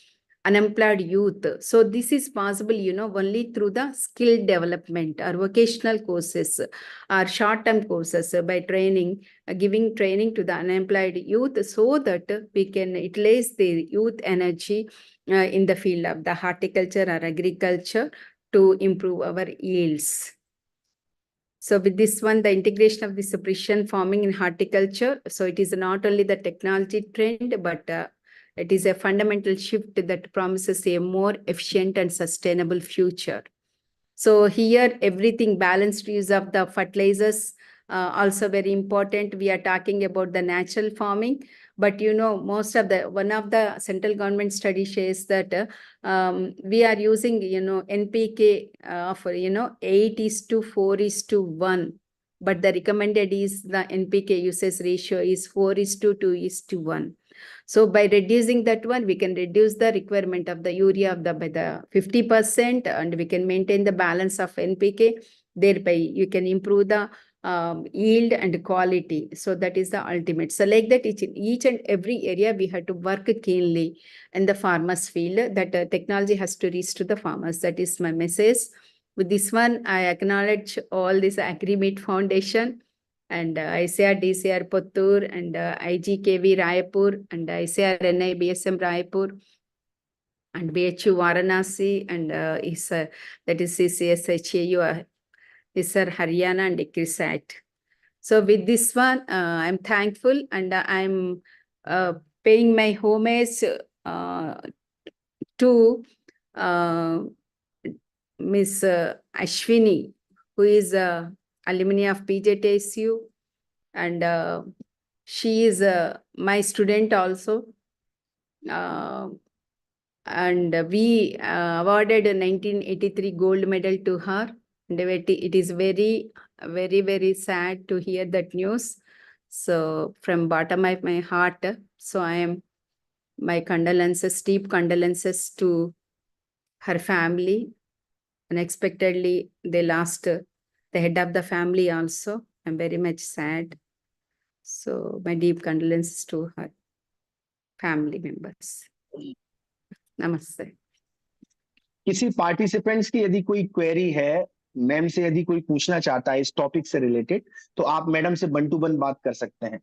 unemployed youth. So this is possible, only through the skill development or vocational courses or short-term courses by training, giving training to the unemployed youth so that we can utilize the youth energy in the field of the horticulture or agriculture to improve our yields. So with this one, the integration of this precision farming in horticulture. So it is not only the technology trend, but it is a fundamental shift that promises a more efficient and sustainable future. So here, everything balanced use of the fertilizers, also very important. We are talking about the natural farming, but one of the central government study says that we are using, NPK of, 8:4:1, but the recommended is the NPK usage ratio is 4:2:1. So by reducing that one, we can reduce the requirement of the urea by the 50%, and we can maintain the balance of NPK. Thereby, you can improve the yield and quality. So that is the ultimate. So like that, each and every area, we have to work keenly in the farmers' field, that technology has to reach to the farmers. That is my message. With this one, I acknowledge all this Agri-Meat Foundation and ICR DCR Pottur and IGKV Raipur and ICR NI BSM Raipur and BHU Varanasi and that is CCSHAU ISR Haryana and ICRISAT. So with this one, I'm thankful and I'm paying my homage to Miss Ashwini, who is alumni of PJTSU, and she is my student also. And we awarded a 1983 gold medal to her. And it is very, very, very sad to hear that news. So from bottom of my heart, so I am my condolences, deep condolences to her family. Unexpectedly, they lost the head of the family also. I'm very much sad. So my deep condolences to her family members. Namaste. किसी participants की यदि कोई query है, ma'am से यदि कोई पूछना चाहता है इस टॉपिक से रिलेटेड, तो आप मैडम से वन टू वन बात कर सकते हैं.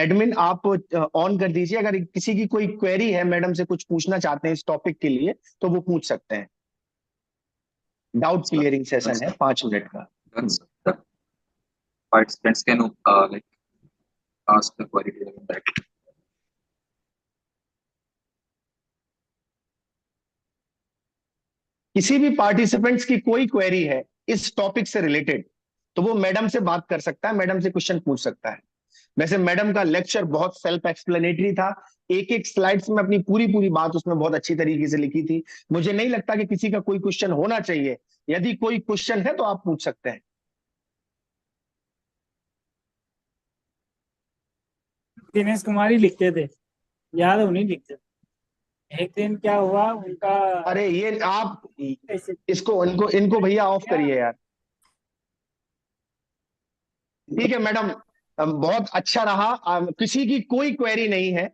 एडमिन आप ऑन कर दीजिए. अगर किसी की कोई क्वेरी है, मैडम से कुछ पूछना चाहते हैं इस टॉपिक के लिए, तो वो पूछ सकते हैं. डाउट क्लियरिंग सेशन है 5 मिनट का. Participants can like ask the query directly. किसी भी पार्टिसिपेंट्स की कोई क्वेरी है इस टॉपिक से रिलेटेड, तो वो मैडम से बात कर सकता है, मैडम से क्वेश्चन पूछ सकता है. वैसे मैडम का लेक्चर बहुत सेल्फ एक्सप्लेनेटरी था. एक स्लाइड्स में अपनी पूरी बात उसमें बहुत अच्छी तरीके से लिखी थी. मुझे नहीं लगता कि किसी का कोई क्वेश्चन होना चाहिए. यदि कोई क्वेश्चन है तो आप पूछ सकते हैं. दिनेश कुमार ही लिखते थे, याद है उन्हीं लिखते थे. एक दिन क्या हुआ उनका, अरे ये आप इनको भैया ऑफ करिए यार. ठीक है मैडम, बहुत अच्छा रहा. किसी की कोई क्वेरी नहीं है.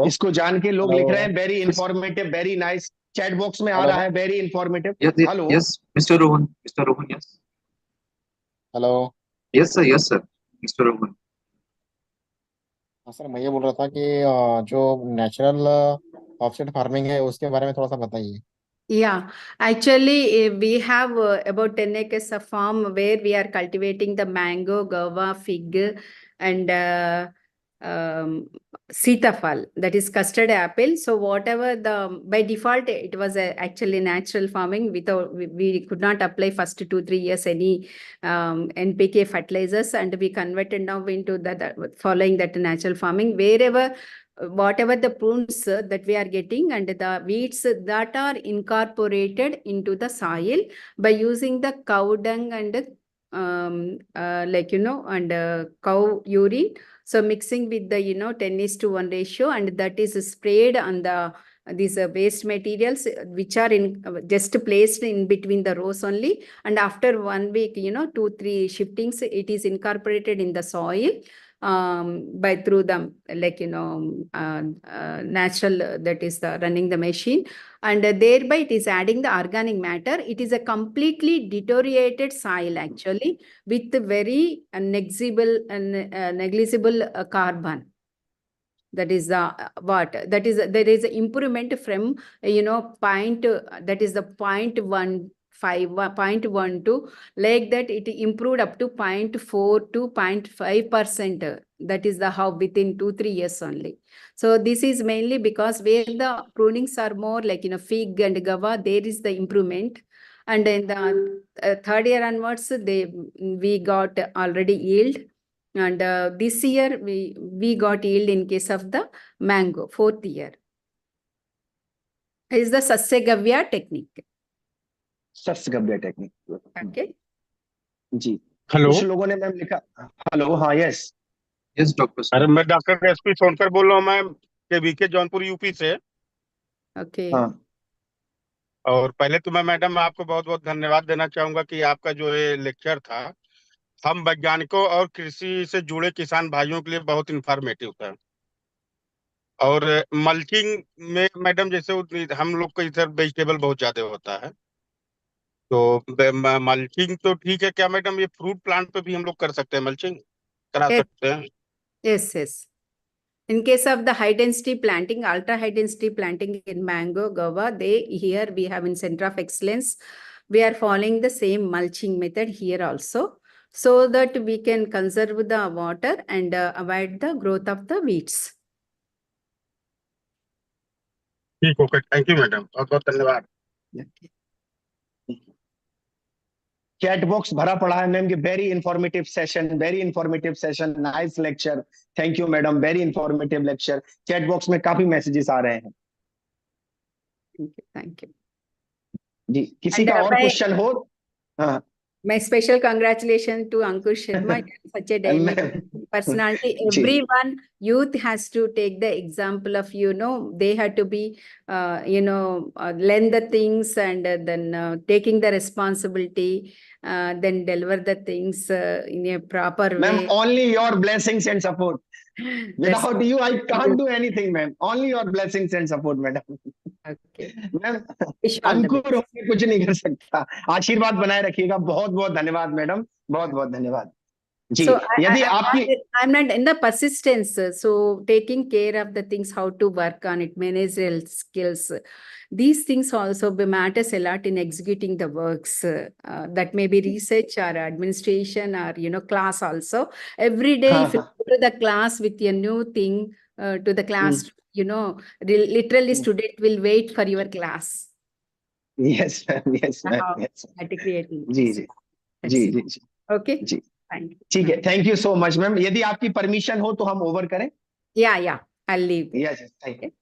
इसको जान के लोग लिख रहे हैं very informative, very nice. Chat box में आ रहा है very informative. Hello. Yes, Mr. Rohan. Mr. Rohan, yes. Hello. Yes, sir. Yes, sir. Mr. Rohan. हाँ सर, मैं ये बोल रहा था कि जो नेचुरल ऑफसेट फार्मिंग है उसके बारे में थोड़ा सा बताइए. Yeah, actually, we have about 10 acres of farm where we are cultivating the mango, guava, fig, and sitafal, that is custard apple. So whatever by default, it was actually natural farming. We could not apply first 2-3 years any NPK fertilizers, and we converted now into following that natural farming. Whatever the prunes that we are getting and the weeds that are incorporated into the soil by using the cow dung and and cow urine. So mixing with the 10:1 ratio, and that is sprayed on these waste materials which are just placed in between the rows only, and after 1 week 2-3 shiftings it is incorporated in the soil. by through the natural that is the running the machine, and thereby it is adding the organic matter. It is a completely deteriorated soil actually with very negligible carbon. That is the what that is there is an improvement from point that is the 0.15 0.12 like that it improved up to 0.4 to 0.5%. That is the how within 2-3 years only. So this is mainly because where the prunings are more like fig and guava, there is the improvement. And in the third year onwards, we got already yield. And this year we got yield in case of the mango, 4th year. Is the Sasyagavya technique. Sasyagavya technique. Okay. जी। Hello कुछ लोगों ने ma'am लिखा, hello, हाँ, yes yes doctor. अरे मैं doctor SP Sonkar बोल रहा हूँ मैम, के बीके जौनपुर यूपी से। Okay. हाँ, और पहले तो मैं मैडम आपको बहुत बहुत धन्यवाद देना चाहूंगा कि आपका जो ये लेक्चर था हम वैज्ञानिकों और कृषि से जुड़े किसान भाइयों के लिए बहुत इंफॉर्मेटिव था। और मल्चिंग में मैडम जैसे हम लोग को इधर वेजिटेबल बहुत ज्यादा होता है, तो मल्चिंग तो ठीक है, क्या मैडम ये फ्रूट प्लांट पे भी हम लोग कर सकते हैं, मल्चिंग करा Yes. सकते हैं? Yes, yes. In case of the high density planting, ultra high density planting in mango, guava, here we have in Center of Excellence, we are following the same mulching method here also, so that we can conserve the water and avoid the growth of the weeds. ठीक, okay, thank you madam, बहुत बहुत धन्यवाद। Chat box भरा पड़ा है ma'am कि very informative session, nice lecture, thank you madam, very informative lecture. Chat box में काफी मैसेजेस आ रहे हैं। Thank you. जी, किसी And, का और by- क्वेश्चन हो? हाँ My special congratulations to Ankur Sharma, such a dynamic ma'am, personality. जी। Everyone, youth has to take the example of, they had to be, learn the things and then taking the responsibility, then deliver the things in a proper ma'am, way. only your blessings and support. That's Without you, I can't do anything, ma'am. Only your blessings and support, madam. okay. Ma'am, Wish all the Ankur best. होके कुछ नहीं कर सकता। आशीर्वाद बनाए रखिएगा। बहुत बहुत धन्यवाद मैडम, बहुत बहुत धन्यवाद जी। So यदि आपकी I'm not in the persistence. So taking care of the things, how to work on it, managerial skills. These things also matters a lot in executing the works. That may be research or administration or class also. Every day, if you हाँ, go to the class with a new thing to the class, literally student will wait for your class. Yes ma'am, yes ma'am, How yes to create जी things. जी That's जी it. जी जी Okay. जी, Thank you. ठीक है, thank you so much ma'am. यदि आपकी परमिशन हो तो हम ओवर करें? Yeah. I'll leave. यस,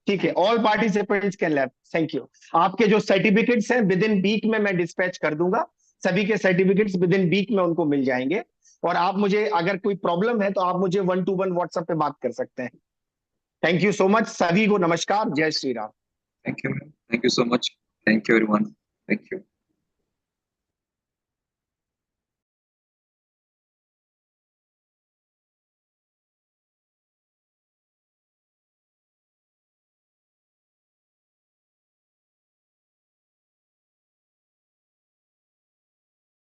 ठीक है, all participants can left, thank you. आपके जो सर्टिफिकेट्स हैं विद इन वीक में मैं डिस्पैच कर दूंगा। सभी के सर्टिफिकेट्स विद इन वीक में उनको मिल जाएंगे। और आप मुझे अगर कोई प्रॉब्लम है तो आप मुझे 1-to-1 व्हाट्सएप पे बात कर सकते हैं। थैंक यू सो मच, सभी को नमस्कार, जय Shri Ram. Thank you so much, thank you everyone, thank you.